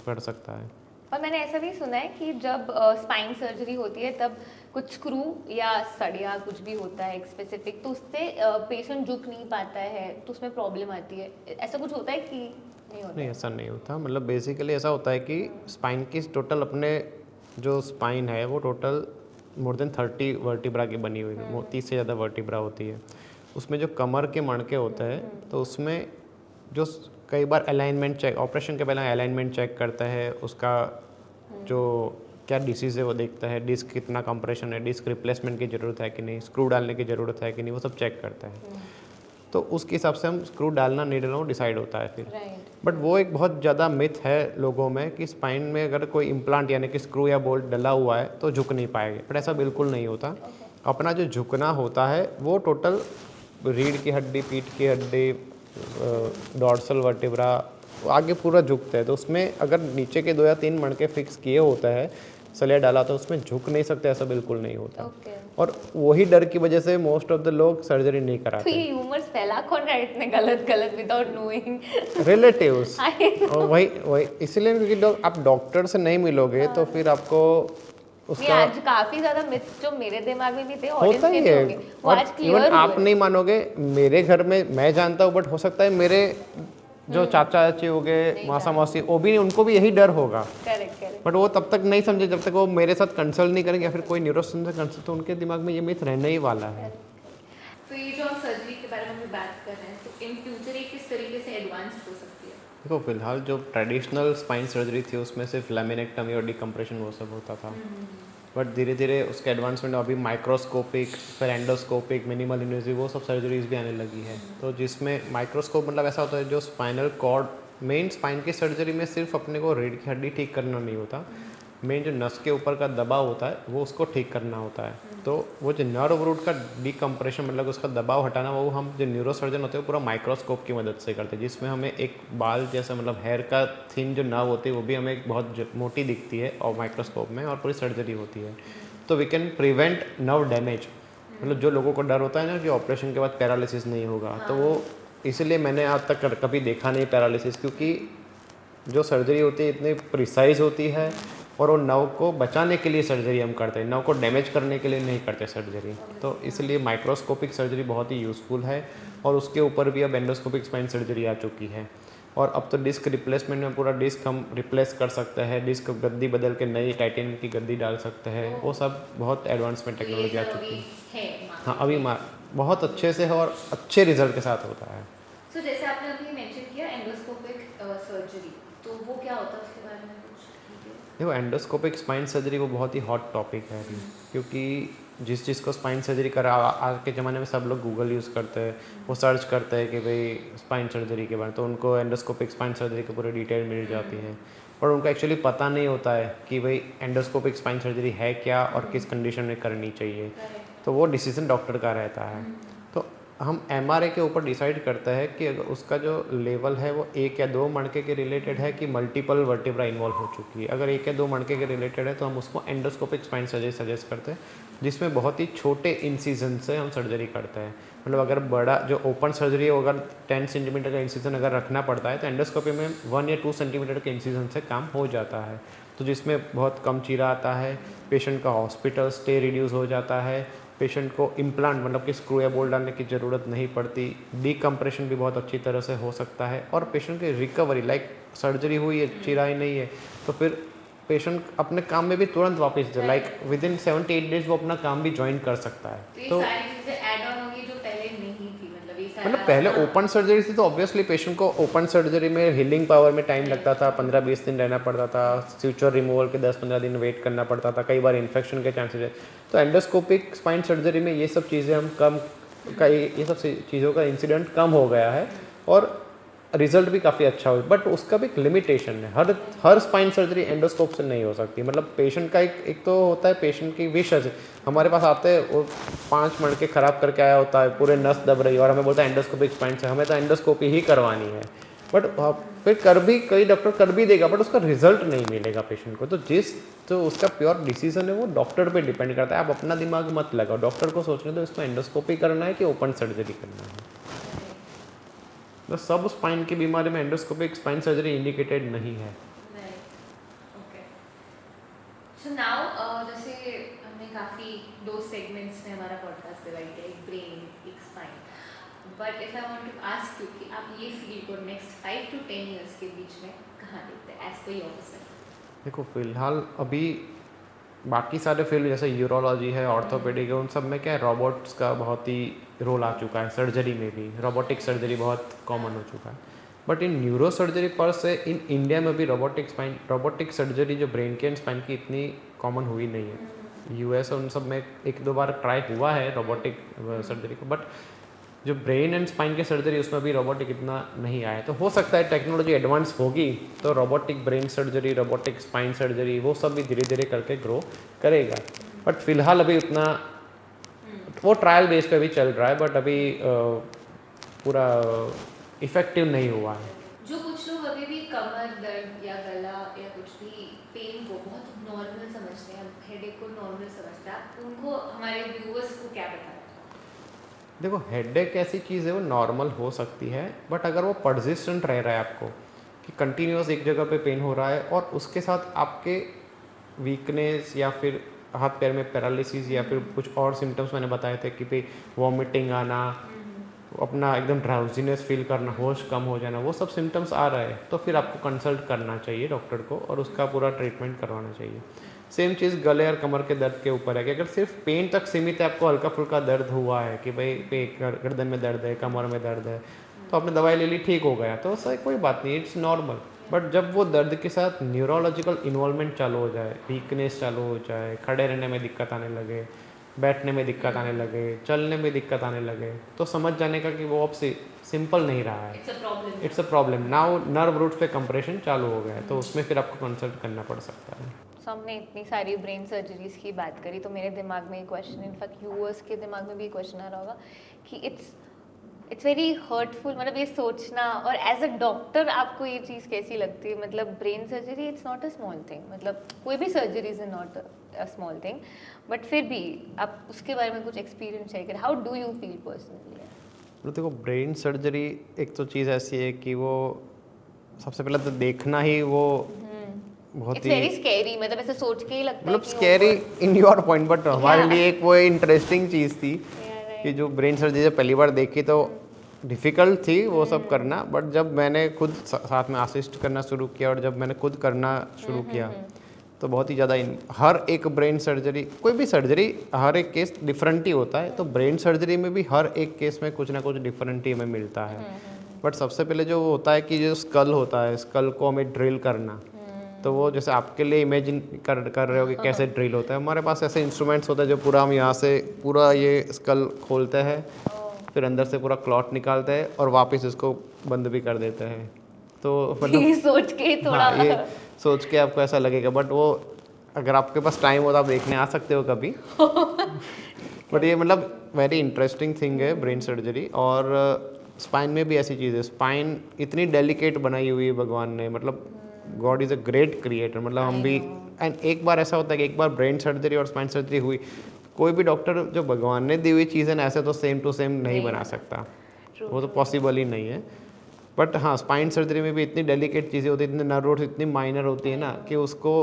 पड़ सकता है। और मैंने ऐसा भी सुना है कि जब स्पाइन सर्जरी होती है तब कुछ स्क्रू या सड़िया कुछ भी होता है एक स्पेसिफिक, तो उससे पेशेंट झुक नहीं पाता है तो उसमें प्रॉब्लम आती है, ऐसा कुछ होता है कि नहीं होता? नहीं, ऐसा नहीं होता। मतलब बेसिकली ऐसा होता है कि स्पाइन की टोटल अपने जो स्पाइन है वो टोटल मोर देन 30 वर्टिब्रा की बनी हुई है, 30 से ज़्यादा वर्टिब्रा होती है। उसमें जो कमर के मणके होते हैं तो उसमें जो कई बार अलाइनमेंट चेक, ऑपरेशन के पहले अलाइनमेंट चेक करता है, उसका जो क्या डिसीज़ है वो देखता है, डिस्क कितना कंप्रेशन है, डिस्क रिप्लेसमेंट की ज़रूरत है कि नहीं, स्क्रू डालने की ज़रूरत है कि नहीं, वो सब चेक करता है। तो उसके हिसाब से हम स्क्रू डालना नहीं डालना वो डिसाइड होता है फिर। बट वो एक बहुत ज़्यादा मिथ है लोगों में कि स्पाइन में अगर कोई इम्प्लांट यानी कि स्क्रू या बोल्ट डला हुआ है तो झुक नहीं पाएगा, बट ऐसा बिल्कुल नहीं होता। अपना जो झुकना होता है वो टोटल रीढ़ की हड्डी, पीठ की हड्डी, डॉर्सल वर्टिब्रा आगे पूरा झुकता है। तो उसमें अगर नीचे के 2 या 3 मणके फिक्स किए होता है, सलिया डाला तो उसमें झुक नहीं सकते, ऐसा बिल्कुल नहीं होता। और वही डर की वजह से मोस्ट ऑफ द लोग सर्जरी नहीं तो कराते। ये ह्यूमर्स फैला कौन रहा है इतने गलत गलत विदाउट नोइंग? रिलेटिव्स, और वही वही इसलिए क्योंकि लोग आप डॉक्टर से नहीं मिलोगे तो फिर आपको नहीं, उसका आज काफी ज्यादा मिथ्स जो मेरे दिमाग में भी थे ऑडियंस होता ही के भी है। होंगे, वो और आज इवन क्लियर आप हुए। नहीं मानोगे, मेरे घर में मैं जानता हूँ, बट हो सकता है मेरे जो चाचा चाची हो गए, मासा मौसी, वो भी उनको भी यही डर होगा, करेक्ट करेक्ट। बट वो तब तक नहीं समझे जब तक वो मेरे साथ कंसल्ट नहीं करेंगे या फिर कोई न्यूरोसर्जन से कंसल्ट, तो उनके दिमाग में ये मिथ रहने ही वाला है। तो ये जो हम सर्जरी के बारे में भी बात कर रहे हैं, तो इन फ्यूचर ये किस तरीके से एडवांस हो सकती है? देखो फिलहाल जो ट्रेडिशनल स्पाइन सर्जरी थी उसमें सिर्फ लैमिनेक्टमी और डिकम्प्रेशन वो सब होता था, बट धीरे धीरे उसके एडवांसमेंट अभी माइक्रोस्कोपिक, फिर एंडोस्कोपिक, मिनिमल इन्वेजिव, वो सब सर्जरीज भी आने लगी है। तो जिसमें माइक्रोस्कोप मतलब ऐसा होता है जो स्पाइनल कॉर्ड, मेन स्पाइन की सर्जरी में सिर्फ अपने को रीढ़ की हड्डी ठीक करना नहीं होता, मेन जो नस के ऊपर का दबाव होता है वो उसको ठीक करना होता है। तो वो जो नर्व रूट का डिकम्प्रेशन मतलब उसका दबाव हटाना, वो हम जो न्यूरोसर्जन होते हैं पूरा माइक्रोस्कोप की मदद से करते हैं, जिसमें हमें एक बाल जैसा मतलब हेयर का थिन जो नर्व होती है वो भी हमें एक बहुत मोटी दिखती है और माइक्रोस्कोप में, और पूरी सर्जरी होती है। तो we can prevent nerve damage, मतलब जो लोगों को डर होता है ना कि ऑपरेशन के बाद पैरालिसिस नहीं होगा, तो वो इसलिए मैंने आज तक कभी देखा नहीं पैरालिसिस, क्योंकि जो सर्जरी होती है इतनी प्रिसाइज होती है, और वो नर्व को बचाने के लिए सर्जरी हम करते हैं, नर्व को डैमेज करने के लिए नहीं करते सर्जरी। तो इसलिए माइक्रोस्कोपिक सर्जरी बहुत ही यूज़फुल है, और उसके ऊपर भी अब एंडोस्कोपिक स्पाइन सर्जरी आ चुकी है। और अब तो डिस्क रिप्लेसमेंट में पूरा डिस्क हम रिप्लेस कर सकते हैं, डिस्क गद्दी बदल के नई टाइटेनियम की गद्दी डाल सकते हैं, वो सब बहुत एडवांसमेंट टेक्नोलॉजी आ चुकी है। हाँ, अभी बहुत अच्छे से है और अच्छे रिजल्ट के साथ होता है। सो जैसे आपने अभी मेंशन किया एंडोस्कोपिक सर्जरी, तो वो क्या होता है, उसके बारे में कुछ? देखो एंडोस्कोपिक स्पाइन सर्जरी वो बहुत ही हॉट टॉपिक है अभी, क्योंकि जिस चीज़ को स्पाइन सर्जरी करा, आज के ज़माने में सब लोग गूगल यूज़ करते हैं, वो सर्च करते हैं कि भाई स्पाइन सर्जरी के बारे में, तो उनको एंडोस्कोपिक स्पाइन सर्जरी की पूरी डिटेल मिल जाती है, और उनको एक्चुअली पता नहीं होता है कि भाई एंडोस्कोपिक स्पाइन सर्जरी है क्या और किस कंडीशन में करनी चाहिए। तो वो डिसीजन डॉक्टर का रहता है। तो हम एमआरआई के ऊपर डिसाइड करते हैं कि अगर उसका जो लेवल है वो 1 या 2 मणके के रिलेटेड है कि मल्टीपल वर्टिब्रा इन्वॉल्व हो चुकी है। अगर 1 या 2 मणके के रिलेटेड है तो हम उसको एंडोस्कोपिक स्पाइन सर्जरी सजेस्ट करते हैं, जिसमें बहुत ही छोटे इंसिजन से हम सर्जरी करते हैं। मतलब अगर बड़ा जो ओपन सर्जरी है, अगर 10 सेंटीमीटर का इंसिजन अगर रखना पड़ता है, तो एंडोस्कोपी में 1 या 2 सेंटीमीटर के इंसिजन से काम हो जाता है। तो जिसमें बहुत कम चीरा आता है, पेशेंट का हॉस्पिटल स्टे रिड्यूस हो जाता है, पेशेंट को इम्प्लांट मतलब कि स्क्रू या बोल्ट डालने की ज़रूरत नहीं पड़ती, डीकम्प्रेशन भी बहुत अच्छी तरह से हो सकता है, और पेशेंट की रिकवरी, लाइक सर्जरी हुई है, चीरा ही नहीं है, तो फिर पेशेंट अपने काम में भी तुरंत वापस जाए, like with in 7 to 8 days वो अपना काम भी ज्वाइन कर सकता है। तो ये सारी चीजें ऐड ऑन होगी जो पहले नहीं थी, मतलब ये सारा, मतलब पहले ओपन सर्जरी थी तो ऑब्वियसली पेशेंट को ओपन सर्जरी में हीलिंग पावर में टाइम लगता था, 15-20 दिन रहना पड़ता था, स्यूचर रिमूवल के 10-15 दिन वेट करना पड़ता था, कई बार इन्फेक्शन के चांसेस है। तो एंडोस्कोपिक स्पाइन सर्जरी में ये सब चीज़ें हम ये सब चीज़ों का इंसिडेंट कम हो गया है, और रिजल्ट भी काफ़ी अच्छा हुआ, बट उसका भी एक लिमिटेशन है। हर स्पाइन सर्जरी एंडोस्कोप से नहीं हो सकती। मतलब पेशेंट का एक तो होता है पेशेंट की विशेष, हमारे पास आते हैं वो 5 मणके खराब करके आया होता है, पूरे नस दब रही है, और हमें बोलता है एंडोस्कोपिक स्पाइन से, हमें तो एंडोस्कोपी ही करवानी है, बट फिर कई डॉक्टर कर भी देगा, बट उसका रिजल्ट नहीं मिलेगा पेशेंट को। तो उसका प्योर डिसीजन है वो डॉक्टर पे डिपेंड करता है। आप अपना दिमाग मत लगाओ, डॉक्टर को सोचने दो इसको एंडोस्कोपी करना है कि ओपन सर्जरी करना है। तो सब स्पाइन की बीमारी में एंडोस्कोपिक स्पाइन सर्जरी इंडिकेटेड नहीं है। ओके। सो नाउ जैसे हमने काफ़ी 2 सेगमेंट्स में हमारा पॉडकास्ट डिवाइड किया, एक ब्रेन, एक spine, but if I want to ask you कि आप ये फील्ड को नेक्स्ट 5 to 10 ईयर्स के बीच में कहाँ देखते हैं एज पर योर पर्सपेक्टिव? देखो फिलहाल अभी बाकी सारे फील्ड जैसे यूरोलॉजी है, ऑर्थोपेडिक है, उन सब में क्या है, रोबोट्स का बहुत ही रोल आ चुका है। सर्जरी में भी रोबोटिक सर्जरी बहुत कॉमन हो चुका है, बट इन न्यूरो सर्जरी पर से इन इंडिया में भी रोबोटिक सर्जरी जो ब्रेन के एंड स्पाइन की इतनी कॉमन हुई नहीं है। यूएस उन सब में 1-2 बार ट्राई हुआ है रोबोटिक सर्जरी को, बट जो ब्रेन एंड स्पाइन की सर्जरी उसमें भी रोबोटिक इतना नहीं आया। तो हो सकता है टेक्नोलॉजी एडवांस होगी तो robotic brain surgery, robotic spine surgery, वो सब भी धीरे धीरे करके ग्रो करेगा, बट फिलहाल अभी उतना वो ट्रायल बेस पे भी चल रहा है, बट अभी पूरा इफेक्टिव नहीं हुआ है। जो कुछ लोग अभी भी कमर दर्द या गला या कुछ भी पेन को बहुत नॉर्मल समझते हैं, हेडेक को नॉर्मल समझते हैं, आप उनको, हमारे व्यूअर्स को क्या बताना चाहोगे? देखो हेडेक ऐसी चीज़ है वो नॉर्मल हो सकती है, बट अगर वो परसिस्टेंट रह रहा है आपको कि कंटिन्यूस एक जगह पे पेन हो रहा है और उसके साथ आपके वीकनेस या फिर हाथ पैर में पैरालिसिस या फिर कुछ और सिम्टम्स मैंने बताए थे कि भाई वॉमिटिंग आना, अपना एकदम ड्राउजीनेस फील करना, होश कम हो जाना, वो सब सिम्टम्स आ रहा है तो फिर आपको कंसल्ट करना चाहिए डॉक्टर को और उसका पूरा ट्रीटमेंट करवाना चाहिए। सेम चीज़ गले और कमर के दर्द के ऊपर है कि अगर सिर्फ पेन तक सीमित है, आपको हल्का फुल्का दर्द हुआ है कि भाई गर्दन में दर्द है, कमर में दर्द है, तो आपने दवाई ले ली, ठीक हो गया, तो सही कोई बात नहीं, इट्स नॉर्मल। बट जब वो दर्द के साथ न्यूरोलॉजिकल इन्वॉल्वमेंट चालू हो जाए, वीकनेस चालू हो जाए, खड़े रहने में दिक्कत आने लगे, बैठने में दिक्कत आने लगे, चलने में दिक्कत आने लगे, तो समझ जाने का कि वो अब से सिंपल नहीं रहा है, it's a problem. Now nerve roots पे कंप्रेशन चालू हो गया है, तो उसमें फिर आपको कंसल्ट करना पड़ सकता है। सो हमने इतनी सारी ब्रेन सर्जरीज की बात करी, तो मेरे दिमाग में एक क्वेश्चन, इनफैक्ट व्यूअर्स के दिमाग में भी एक क्वेश्चन आ रहा होगा कि इट्स वेरी हर्टफुल, मतलब ये सोचना, और एज अ डॉक्टर आपको ये चीज़ कैसी लगती है? मतलब brain surgery it's not a small thing, मतलब कोई भी surgery is not a small thing, but फिर भी आप उसके बारे में कुछ एक्सपीरियंस शेयर करें। How do you feel personally? तो देखो ब्रेन सर्जरी एक तो चीज़ ऐसी है कि वो सबसे पहले तो देखना ही वो बहुत इट्स ही वेरी स्कैरी, मतलब ऐसे सोच के ही लगता है मतलब कि scary in your point, but हमारे Yeah. लिए एक वो इंटरेस्टिंग चीज़ थी कि जो ब्रेन सर्जरी जब पहली बार देखी तो डिफ़िकल्ट थी वो सब करना, बट जब मैंने खुद साथ में असिस्ट करना शुरू किया और जब मैंने खुद करना शुरू किया तो बहुत ही ज़्यादा हर एक ब्रेन सर्जरी, कोई भी सर्जरी हर एक केस डिफरेंट ही होता है, तो ब्रेन सर्जरी में भी हर एक केस में कुछ ना कुछ डिफरेंट ही हमें मिलता है। बट सबसे पहले जो होता है कि जो स्कल होता है, स्कल को हमें ड्रिल करना, तो वो जैसे आपके लिए इमेजिन कर रहे हो कि कैसे ड्रिल होता है, हमारे पास ऐसे इंस्ट्रूमेंट्स होते हैं जो पूरा हम यहाँ से पूरा ये स्कल खोलते हैं, फिर अंदर से पूरा क्लॉट निकालते हैं और वापस इसको बंद भी कर देते हैं। तो मतलब ये सोच के ही थोड़ा हाँ, ये सोच के आपको ऐसा लगेगा, बट वो अगर आपके पास टाइम हो तो आप देखने आ सकते हो कभी। बट ये मतलब वेरी इंटरेस्टिंग थिंग है ब्रेन सर्जरी। और स्पाइन में भी ऐसी चीज़ है, स्पाइन इतनी डेलिकेट बनाई हुई है भगवान ने, मतलब God is a great creator, मतलब हम भी, एंड एक बार ऐसा होता है कि एक बार ब्रेन सर्जरी और स्पाइन सर्जरी हुई, कोई भी डॉक्टर जो भगवान ने दी हुई चीज़ है ना, ऐसे तो सेम टू सेम नहीं बना सकता, वो तो पॉसिबल ही नहीं है। बट हाँ, स्पाइन सर्जरी में भी इतनी डेलिकेट चीज़ें होती है, इतने नर्व रूट्स इतनी माइनर होती है ना कि उसको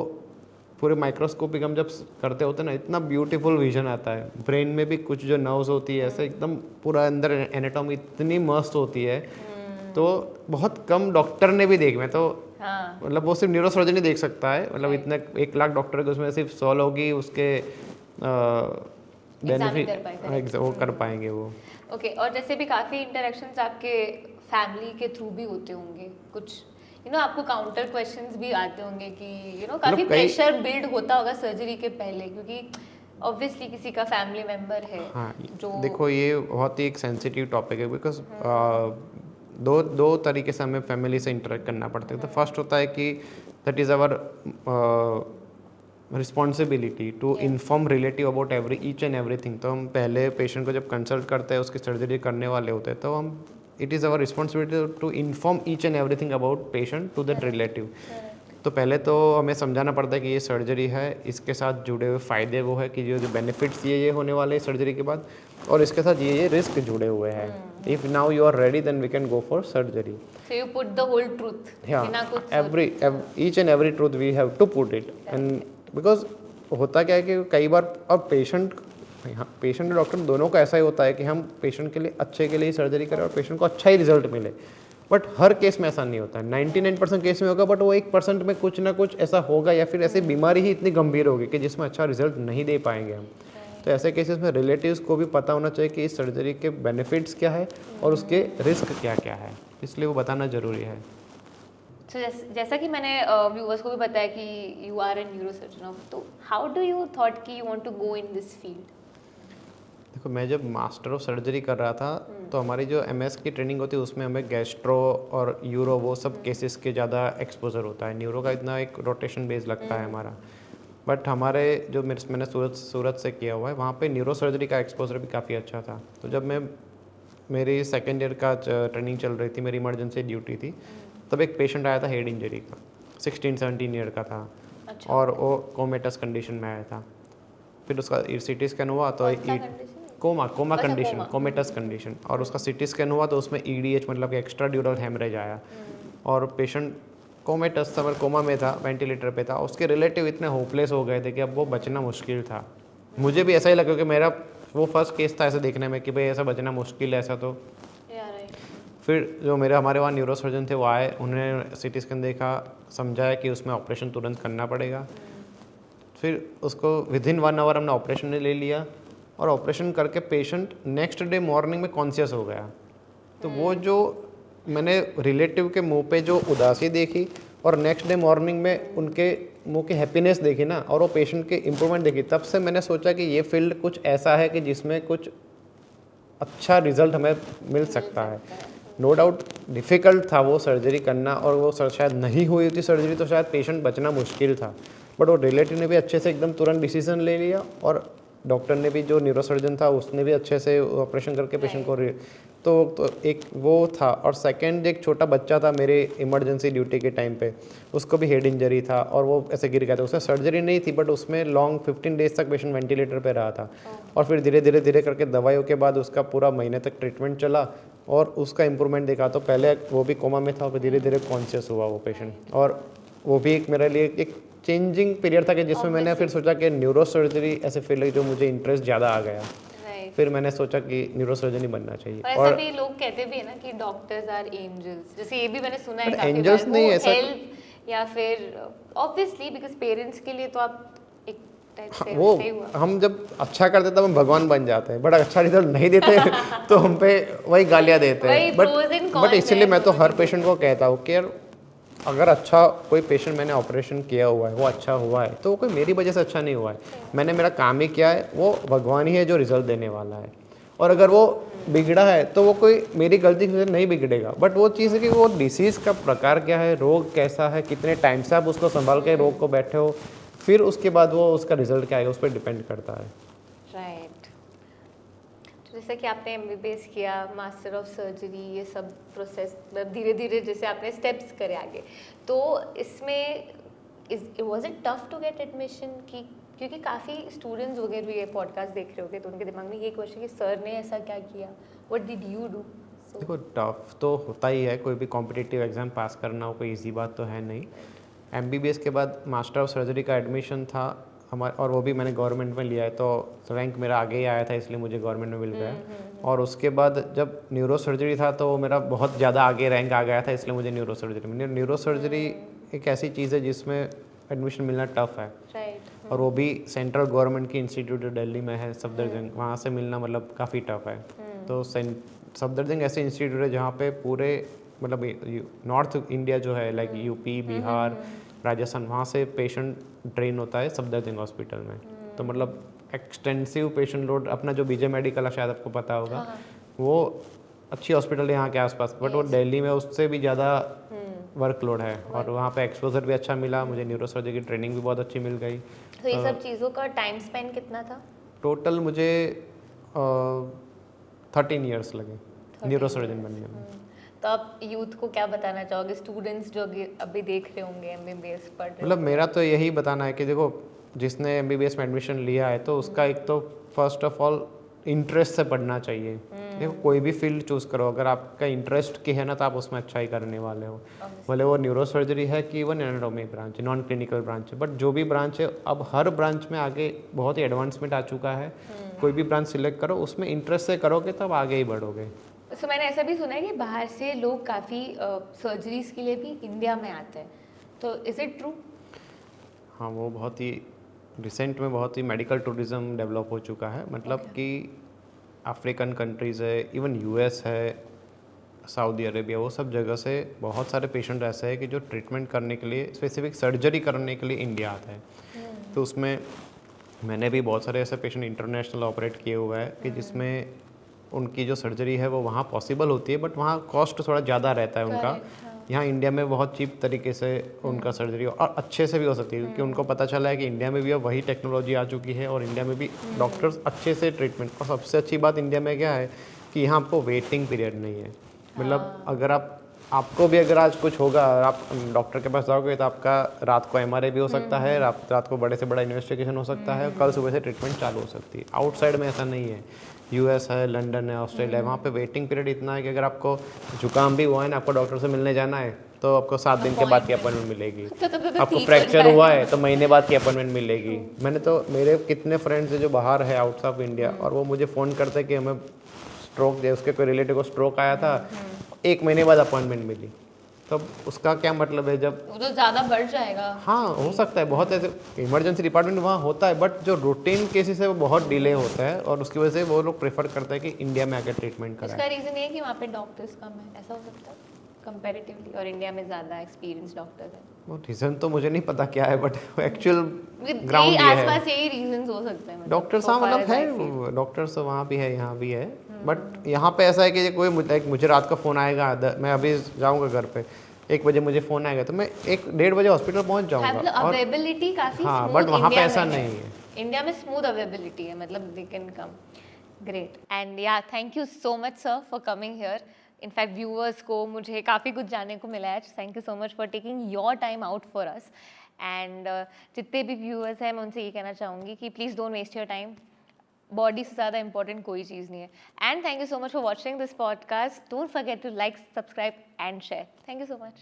पूरे माइक्रोस्कोपिक हम जब करते होते हैं ना, इतना ब्यूटीफुल विजन आता है। ब्रेन में भी कुछ जो नर्व्स होती है ऐसे एकदम पूरा अंदर एनाटॉमी इतनी मस्त होती है, तो बहुत कम डॉक्टर ने भी मैं तो हाँ, मतलब वो सिर्फ न्यूरोसर्जन ही देख सकता है, मतलब इतने 1 लाख डॉक्टर के उसमें सिर्फ 100 लोग ही उसके बेनिफिट वो कर पाएंगे वो। ओके। और जैसे भी काफ़ी इंटरेक्शंस आपके फैमिली के थ्रू भी होते होंगे, कुछ आपको काउंटर क्वेश्चंस भी आते होंगे कि काफ़ी प्रेशर बिल्ड होता होगा सर्जरी के पहले, क्योंकि ऑब्वियसली किसी का फैमिली मेम्बर है। हाँ, जो देखो ये बहुत ही एक सेंसिटिव टॉपिक है, बिकॉज दो तरीके से हमें फैमिली से इंटरेक्ट करना पड़ता है। तो फर्स्ट होता है कि that is our responsibility to inform relative about each and everything. तो हम पहले पेशेंट को जब कंसल्ट करते हैं, उसकी सर्जरी करने वाले होते हैं, तो हम it is our responsibility to inform each and everything about patient to that relative. तो पहले तो हमें समझाना पड़ता है कि ये सर्जरी है, इसके साथ जुड़े हुए फ़ायदे वो है कि जो बेनिफिट्स ये होने वाले हैं सर्जरी के बाद, और इसके साथ ये रिस्क जुड़े हुए हैं। If now you are ready then we can go for surgery. So you put the whole truth, बिना कुछ each and every truth we have to put it, and because होता क्या है कि कई बार अब पेशेंट और डॉक्टर दोनों का ऐसा ही होता है कि हम पेशेंट के लिए अच्छे के लिए सर्जरी करें और पेशेंट को अच्छा ही रिजल्ट मिले, बट हर केस में ऐसा नहीं होता है। 99% केस में होगा, बट वो 1% में कुछ ना कुछ ऐसा होगा, या फिर ऐसी बीमारी ही इतनी गंभीर होगी कि जिसमें अच्छा रिजल्ट नहीं दे पाएंगे हम। तो ऐसे केसेस में रिलेटिव्स को भी पता होना चाहिए कि इस सर्जरी के बेनिफिट्स क्या है और उसके रिस्क क्या क्या है, इसलिए वो बताना ज़रूरी है। So, जैसा कि मैंने व्यूअर्स को भी बताया कि यू आर ए न्यूरोसर्जन, तो हाउ डू यू थॉट कि you want to go in this field? देखो मैं जब मास्टर ऑफ सर्जरी कर रहा था तो हमारी जो MS की ट्रेनिंग होती है उसमें हमें गैस्ट्रो और यूरो वो सब केसेस के ज़्यादा एक्सपोजर होता है। न्यूरो का इतना एक रोटेशन बेस लगता है हमारा, बट हमारे जो मैंने सूरत से किया हुआ है वहाँ पे न्यूरो सर्जरी का एक्सपोजर भी काफ़ी अच्छा था। तो जब मेरी सेकेंड ईयर का ट्रेनिंग चल रही थी, मेरी इमरजेंसी ड्यूटी थी, तब एक पेशेंट आया था हेड इंजरी का, 16-17 ईयर का था। अच्छा। और वो कोमेटस कंडीशन में आया था। फिर उसका CT स्कैन हुआ तो कोमा अच्छा, कंडीशन, कोमा। कोमेटस कंडीशन, और उसका CT स्कैन हुआ तो उसमें EDH मतलब कि एक्स्ट्रा ड्यूरल हेमरेज आया, और पेशेंट कोमेटस था, कोमा में था, वेंटिलेटर पे था। उसके रिलेटिव इतने होपलेस हो गए थे कि अब वो बचना मुश्किल था। मुझे भी ऐसा ही लगा कि मेरा वो फर्स्ट केस था ऐसे देखने में कि भाई ऐसा बचना मुश्किल है ऐसा। तो फिर जो हमारे वहाँ न्यूरोसर्जन थे वो आए, उन्होंने CT स्कैन देखा, समझाया कि उसमें ऑपरेशन तुरंत करना पड़ेगा। फिर उसको विदिन 1 आवर हमने ऑपरेशन ले लिया, और ऑपरेशन करके पेशेंट नेक्स्ट डे मॉर्निंग में कॉन्शियस हो गया। तो वो जो मैंने रिलेटिव के मुंह पे जो उदासी देखी और नेक्स्ट डे मॉर्निंग में उनके मुंह की हैप्पीनेस देखी ना, और वो पेशेंट की इम्प्रूवमेंट देखी, तब से मैंने सोचा कि ये फील्ड कुछ ऐसा है कि जिसमें कुछ अच्छा रिजल्ट हमें मिल सकता है। नो डाउट डिफ़िकल्ट था वो सर्जरी करना, और वो शायद नहीं हुई होती सर्जरी तो शायद पेशेंट बचना मुश्किल था, बट वो रिलेटिव ने भी अच्छे से एकदम तुरंत डिसीजन ले लिया, और डॉक्टर ने भी, जो न्यूरोसर्जन था उसने भी अच्छे से ऑपरेशन करके पेशेंट को तो एक वो था। और सेकंड, एक छोटा बच्चा था मेरे इमरजेंसी ड्यूटी के टाइम पे, उसको भी हेड इंजरी था, और वो ऐसे गिर गया था। उसमें सर्जरी नहीं थी, बट उसमें लॉन्ग 15 डेज तक पेशेंट वेंटिलेटर पे रहा था, और फिर धीरे धीरे करके दवाइयों के बाद उसका पूरा महीने तक ट्रीटमेंट चला, और उसका इम्प्रूवमेंट देखा। तो पहले वो भी कोमा में था, और धीरे धीरे कॉन्शियस हुआ वो पेशेंट, और वो भी एक मेरे लिए एक चेंजिंग पीरियड था कि जिसमें मैंने फिर सोचा कि न्यूरो सर्जरी ऐसे फील्ड है जो मुझे इंटरेस्ट ज़्यादा आ गया। फिर मैंने सोचा कि न्यूरो सर्जन ही बनना चाहिए। और ऐसा भी लोग कहते भी है ना कि डॉक्टर्स आर एंजल्स, जैसे ये भी मैंने सुना है काफी एंजल्स बार, नहीं वो ऐसा, हेल्प या फिर ऑब्वियसली बिकॉज पेरेंट्स के लिए तो आप एक टाइप से वो सही हुआ। हम जब अच्छा करते तब हम भगवान बन जाते हैं, बट अच्छा रिजल्ट नहीं देते तो हम पे वही गालियाँ देते हैं। बट इसीलिए मैं तो हर पेशेंट को कहता हूँ कि यार अगर अच्छा कोई पेशेंट मैंने ऑपरेशन किया हुआ है, वो अच्छा हुआ है, तो वो कोई मेरी वजह से अच्छा नहीं हुआ है, मैंने मेरा काम ही किया है, वो भगवान ही है जो रिजल्ट देने वाला है। और अगर वो बिगड़ा है तो वो कोई मेरी गलती से नहीं बिगड़ेगा, बट वो चीज़ है कि वो डिसीज़ का प्रकार क्या है, रोग कैसा है, कितने टाइम से आप उसको संभाल के रोग को बैठे हो, फिर उसके बाद वो उसका रिजल्ट क्या आएगा उस पर डिपेंड करता है। राइट। तो जैसे कि आपने MBBS किया, मास्टर ऑफ सर्जरी, ये सब प्रोसेस धीरे धीरे जैसे आपने स्टेप्स करे आगे, तो इसमें was it tough to get admission की? क्योंकि काफ़ी स्टूडेंट्स वगैरह भी ये पॉडकास्ट देख रहे होंगे तो उनके दिमाग में ये क्वेश्चन कि सर ने ऐसा क्या किया, व्हाट डिड यू डू? देखो टफ तो होता ही है, कोई भी कॉम्पिटिटिव एग्ज़ाम पास करना हो कोई इजी बात तो है नहीं। MBBS के बाद मास्टर ऑफ सर्जरी का एडमिशन था हमारे, और वो भी मैंने गवर्नमेंट में लिया है, तो रैंक मेरा आगे ही आया था इसलिए मुझे गवर्नमेंट में मिल गया। और उसके बाद जब न्यूरो सर्जरी था तो मेरा बहुत ज़्यादा आगे रैंक आ गया था, इसलिए मुझे न्यूरो सर्जरी मिली। न्यूरो सर्जरी एक ऐसी चीज़ है जिसमें एडमिशन मिलना टफ है, और वो भी सेंट्रल गवर्नमेंट की इंस्टीट्यूट दिल्ली में है सफदरजंग, वहाँ से मिलना मतलब काफ़ी टफ है। तो सफदरजंग ऐसे इंस्टीट्यूट है जहाँ पे पूरे मतलब नॉर्थ इंडिया जो है लाइक यूपी, बिहार, राजस्थान, वहाँ से पेशेंट ट्रेन होता है सफदरजंग हॉस्पिटल में। तो मतलब एक्सटेंसिव पेशेंट लोड, अपना जो BJ मेडिकल है शायद आपको पता होगा, वो अच्छी हॉस्पिटल है यहाँ के आसपास, बट वो दिल्ली में उससे भी ज़्यादा वर्कलोड है, और वहाँ पे एक्सपोजर भी अच्छा मिला मुझे, न्यूरोसर्जरी की ट्रेनिंग भी बहुत अच्छी मिल गई। तो ये सब चीज़ों का टाइम स्पेंड कितना था? टोटल मुझे 13 ईयर्स लगे न्यूरोसर्जन बनने में। तो आप यूथ को क्या बताना चाहोगे, स्टूडेंट्स जो अभी देख रहे होंगे MBBS पढ़ रहे? मतलब मेरा तो यही बताना है कि देखो जिसने MBBS में एडमिशन लिया है तो उसका एक तो फर्स्ट ऑफ ऑल इंटरेस्ट से पढ़ना चाहिए। देखो कोई भी फील्ड चूज़ करो, अगर आपका इंटरेस्ट की है ना तो आप उसमें अच्छा ही करने वाले हो, भले वो न्यूरो सर्जरी है कि even anatomy branch, non clinical branch है, बट जो भी ब्रांच है अब हर ब्रांच में आगे बहुत ही एडवांसमेंट आ चुका है। कोई भी ब्रांच सिलेक्ट करो, उसमें इंटरेस्ट से करोगे तब आगे ही बढ़ोगे। तो मैंने ऐसा भी सुना है कि बाहर से लोग काफ़ी सर्जरीज के लिए भी इंडिया में आते हैं, तो इज़ इट ट्रू? हाँ, वो बहुत ही रिसेंट में बहुत ही मेडिकल टूरिज़्म डेवलप हो चुका है, मतलब कि अफ्रीकन कंट्रीज़ है, इवन US है, सऊदी अरेबिया, वो सब जगह से बहुत सारे पेशेंट ऐसे हैं कि जो ट्रीटमेंट करने के लिए, स्पेसिफिक सर्जरी करने के लिए इंडिया आता है। तो उसमें मैंने भी बहुत सारे ऐसे पेशेंट इंटरनेशनल ऑपरेट किए हुए हैं कि जिसमें उनकी जो सर्जरी है वो वहाँ पॉसिबल होती है, बट वहाँ कॉस्ट थोड़ा ज़्यादा रहता है उनका। यहाँ इंडिया में बहुत चीप तरीके से उनका सर्जरी और अच्छे से भी हो सकती है, क्योंकि उनको पता चला है कि इंडिया में भी अब वही टेक्नोलॉजी आ चुकी है और इंडिया में भी डॉक्टर्स अच्छे से ट्रीटमेंट। और सबसे अच्छी बात इंडिया में क्या है कि यहाँ आपको वेटिंग पीरियड नहीं है। मतलब अगर आप आपको भी अगर आज कुछ होगा और आप डॉक्टर के पास जाओगे तो आपका रात को एमआरआई भी हो सकता है, रात को बड़े से बड़ा इन्वेस्टिगेशन हो सकता है, कल सुबह से ट्रीटमेंट चालू हो सकती है। आउटसाइड में ऐसा नहीं है, यूएस है, लंदन है, ऑस्ट्रेलिया है, वहाँ पे वेटिंग पीरियड इतना है कि अगर आपको जुकाम भी हुआ है ना, आपको डॉक्टर से मिलने जाना है तो आपको 7 दिन के बाद की अपॉइंटमेंट मिलेगी। तो आपको ठीक हो फ्रैक्चर हुआ है तो महीने बाद की अपॉइंटमेंट मिलेगी। मैंने तो, मेरे कितने फ्रेंड्स हैं जो बाहर है आउट ऑफ इंडिया, और वो मुझे फ़ोन करते कि हमें स्ट्रोक, उसके कोई रिलेटिव को स्ट्रोक आया था, 1 महीने बाद अपॉइंटमेंट मिली। तब उसका क्या मतलब है, जब वो तो ज़्यादा बढ़ जाएगा। हाँ हो सकता है, बहुत ऐसे इमरजेंसी डिपार्टमेंट वहाँ होता है, बट जो रूटीन केसेस है वो बहुत डिले होता है, और उसकी वजह से वो लोग प्रेफर करते हैं कि इंडिया में आकर ट्रीटमेंट कराएं। इसका रीज़न ये है कि वहाँ पे डॉक्टर्स कम है, ऐसा हो सकता है कंपैरेटिवली, और इंडिया में ज़्यादा एक्सपीरियंस डॉक्टर्स हैं। वो रीज़न तो मुझे नहीं पता क्या है, बट एक्चुअल यही ग्राउंड ये है। आसपास यही रीजंस हो सकते हैं। डॉक्टर्स हाँ मतलब है, डॉक्टर्स तो वहाँ भी है, यहाँ भी है, बट यहाँ पे ऐसा है कि कोई मुझे रात का फ़ोन आएगा, मैं अभी जाऊँगा घर पे 1 बजे मुझे फ़ोन आएगा तो मैं 1-1:30 बजे हॉस्पिटल पहुँच जाऊँगा। मतलब अवेलेबिलिटी काफ़ी हाँ, स्मूथ, बट वहाँ पे इंडिया ऐसा में नहीं है। इंडिया में स्मूथ अवेलेबिलिटी है, मतलब they can come. Great, and yeah thank you so much sir for coming here. In fact viewers को मुझे काफ़ी कुछ जानने को मिला है। Thank you so much for taking your time out for us. And जितने भी व्यूअर्स हैं मैं उनसे ये कहना चाहूँगी कि please don't waste your time, body से ज़्यादा इंपॉर्टेंट कोई चीज़ नहीं है। And thank you so much for watching this podcast. Don't forget to like, subscribe and share. Thank you so much.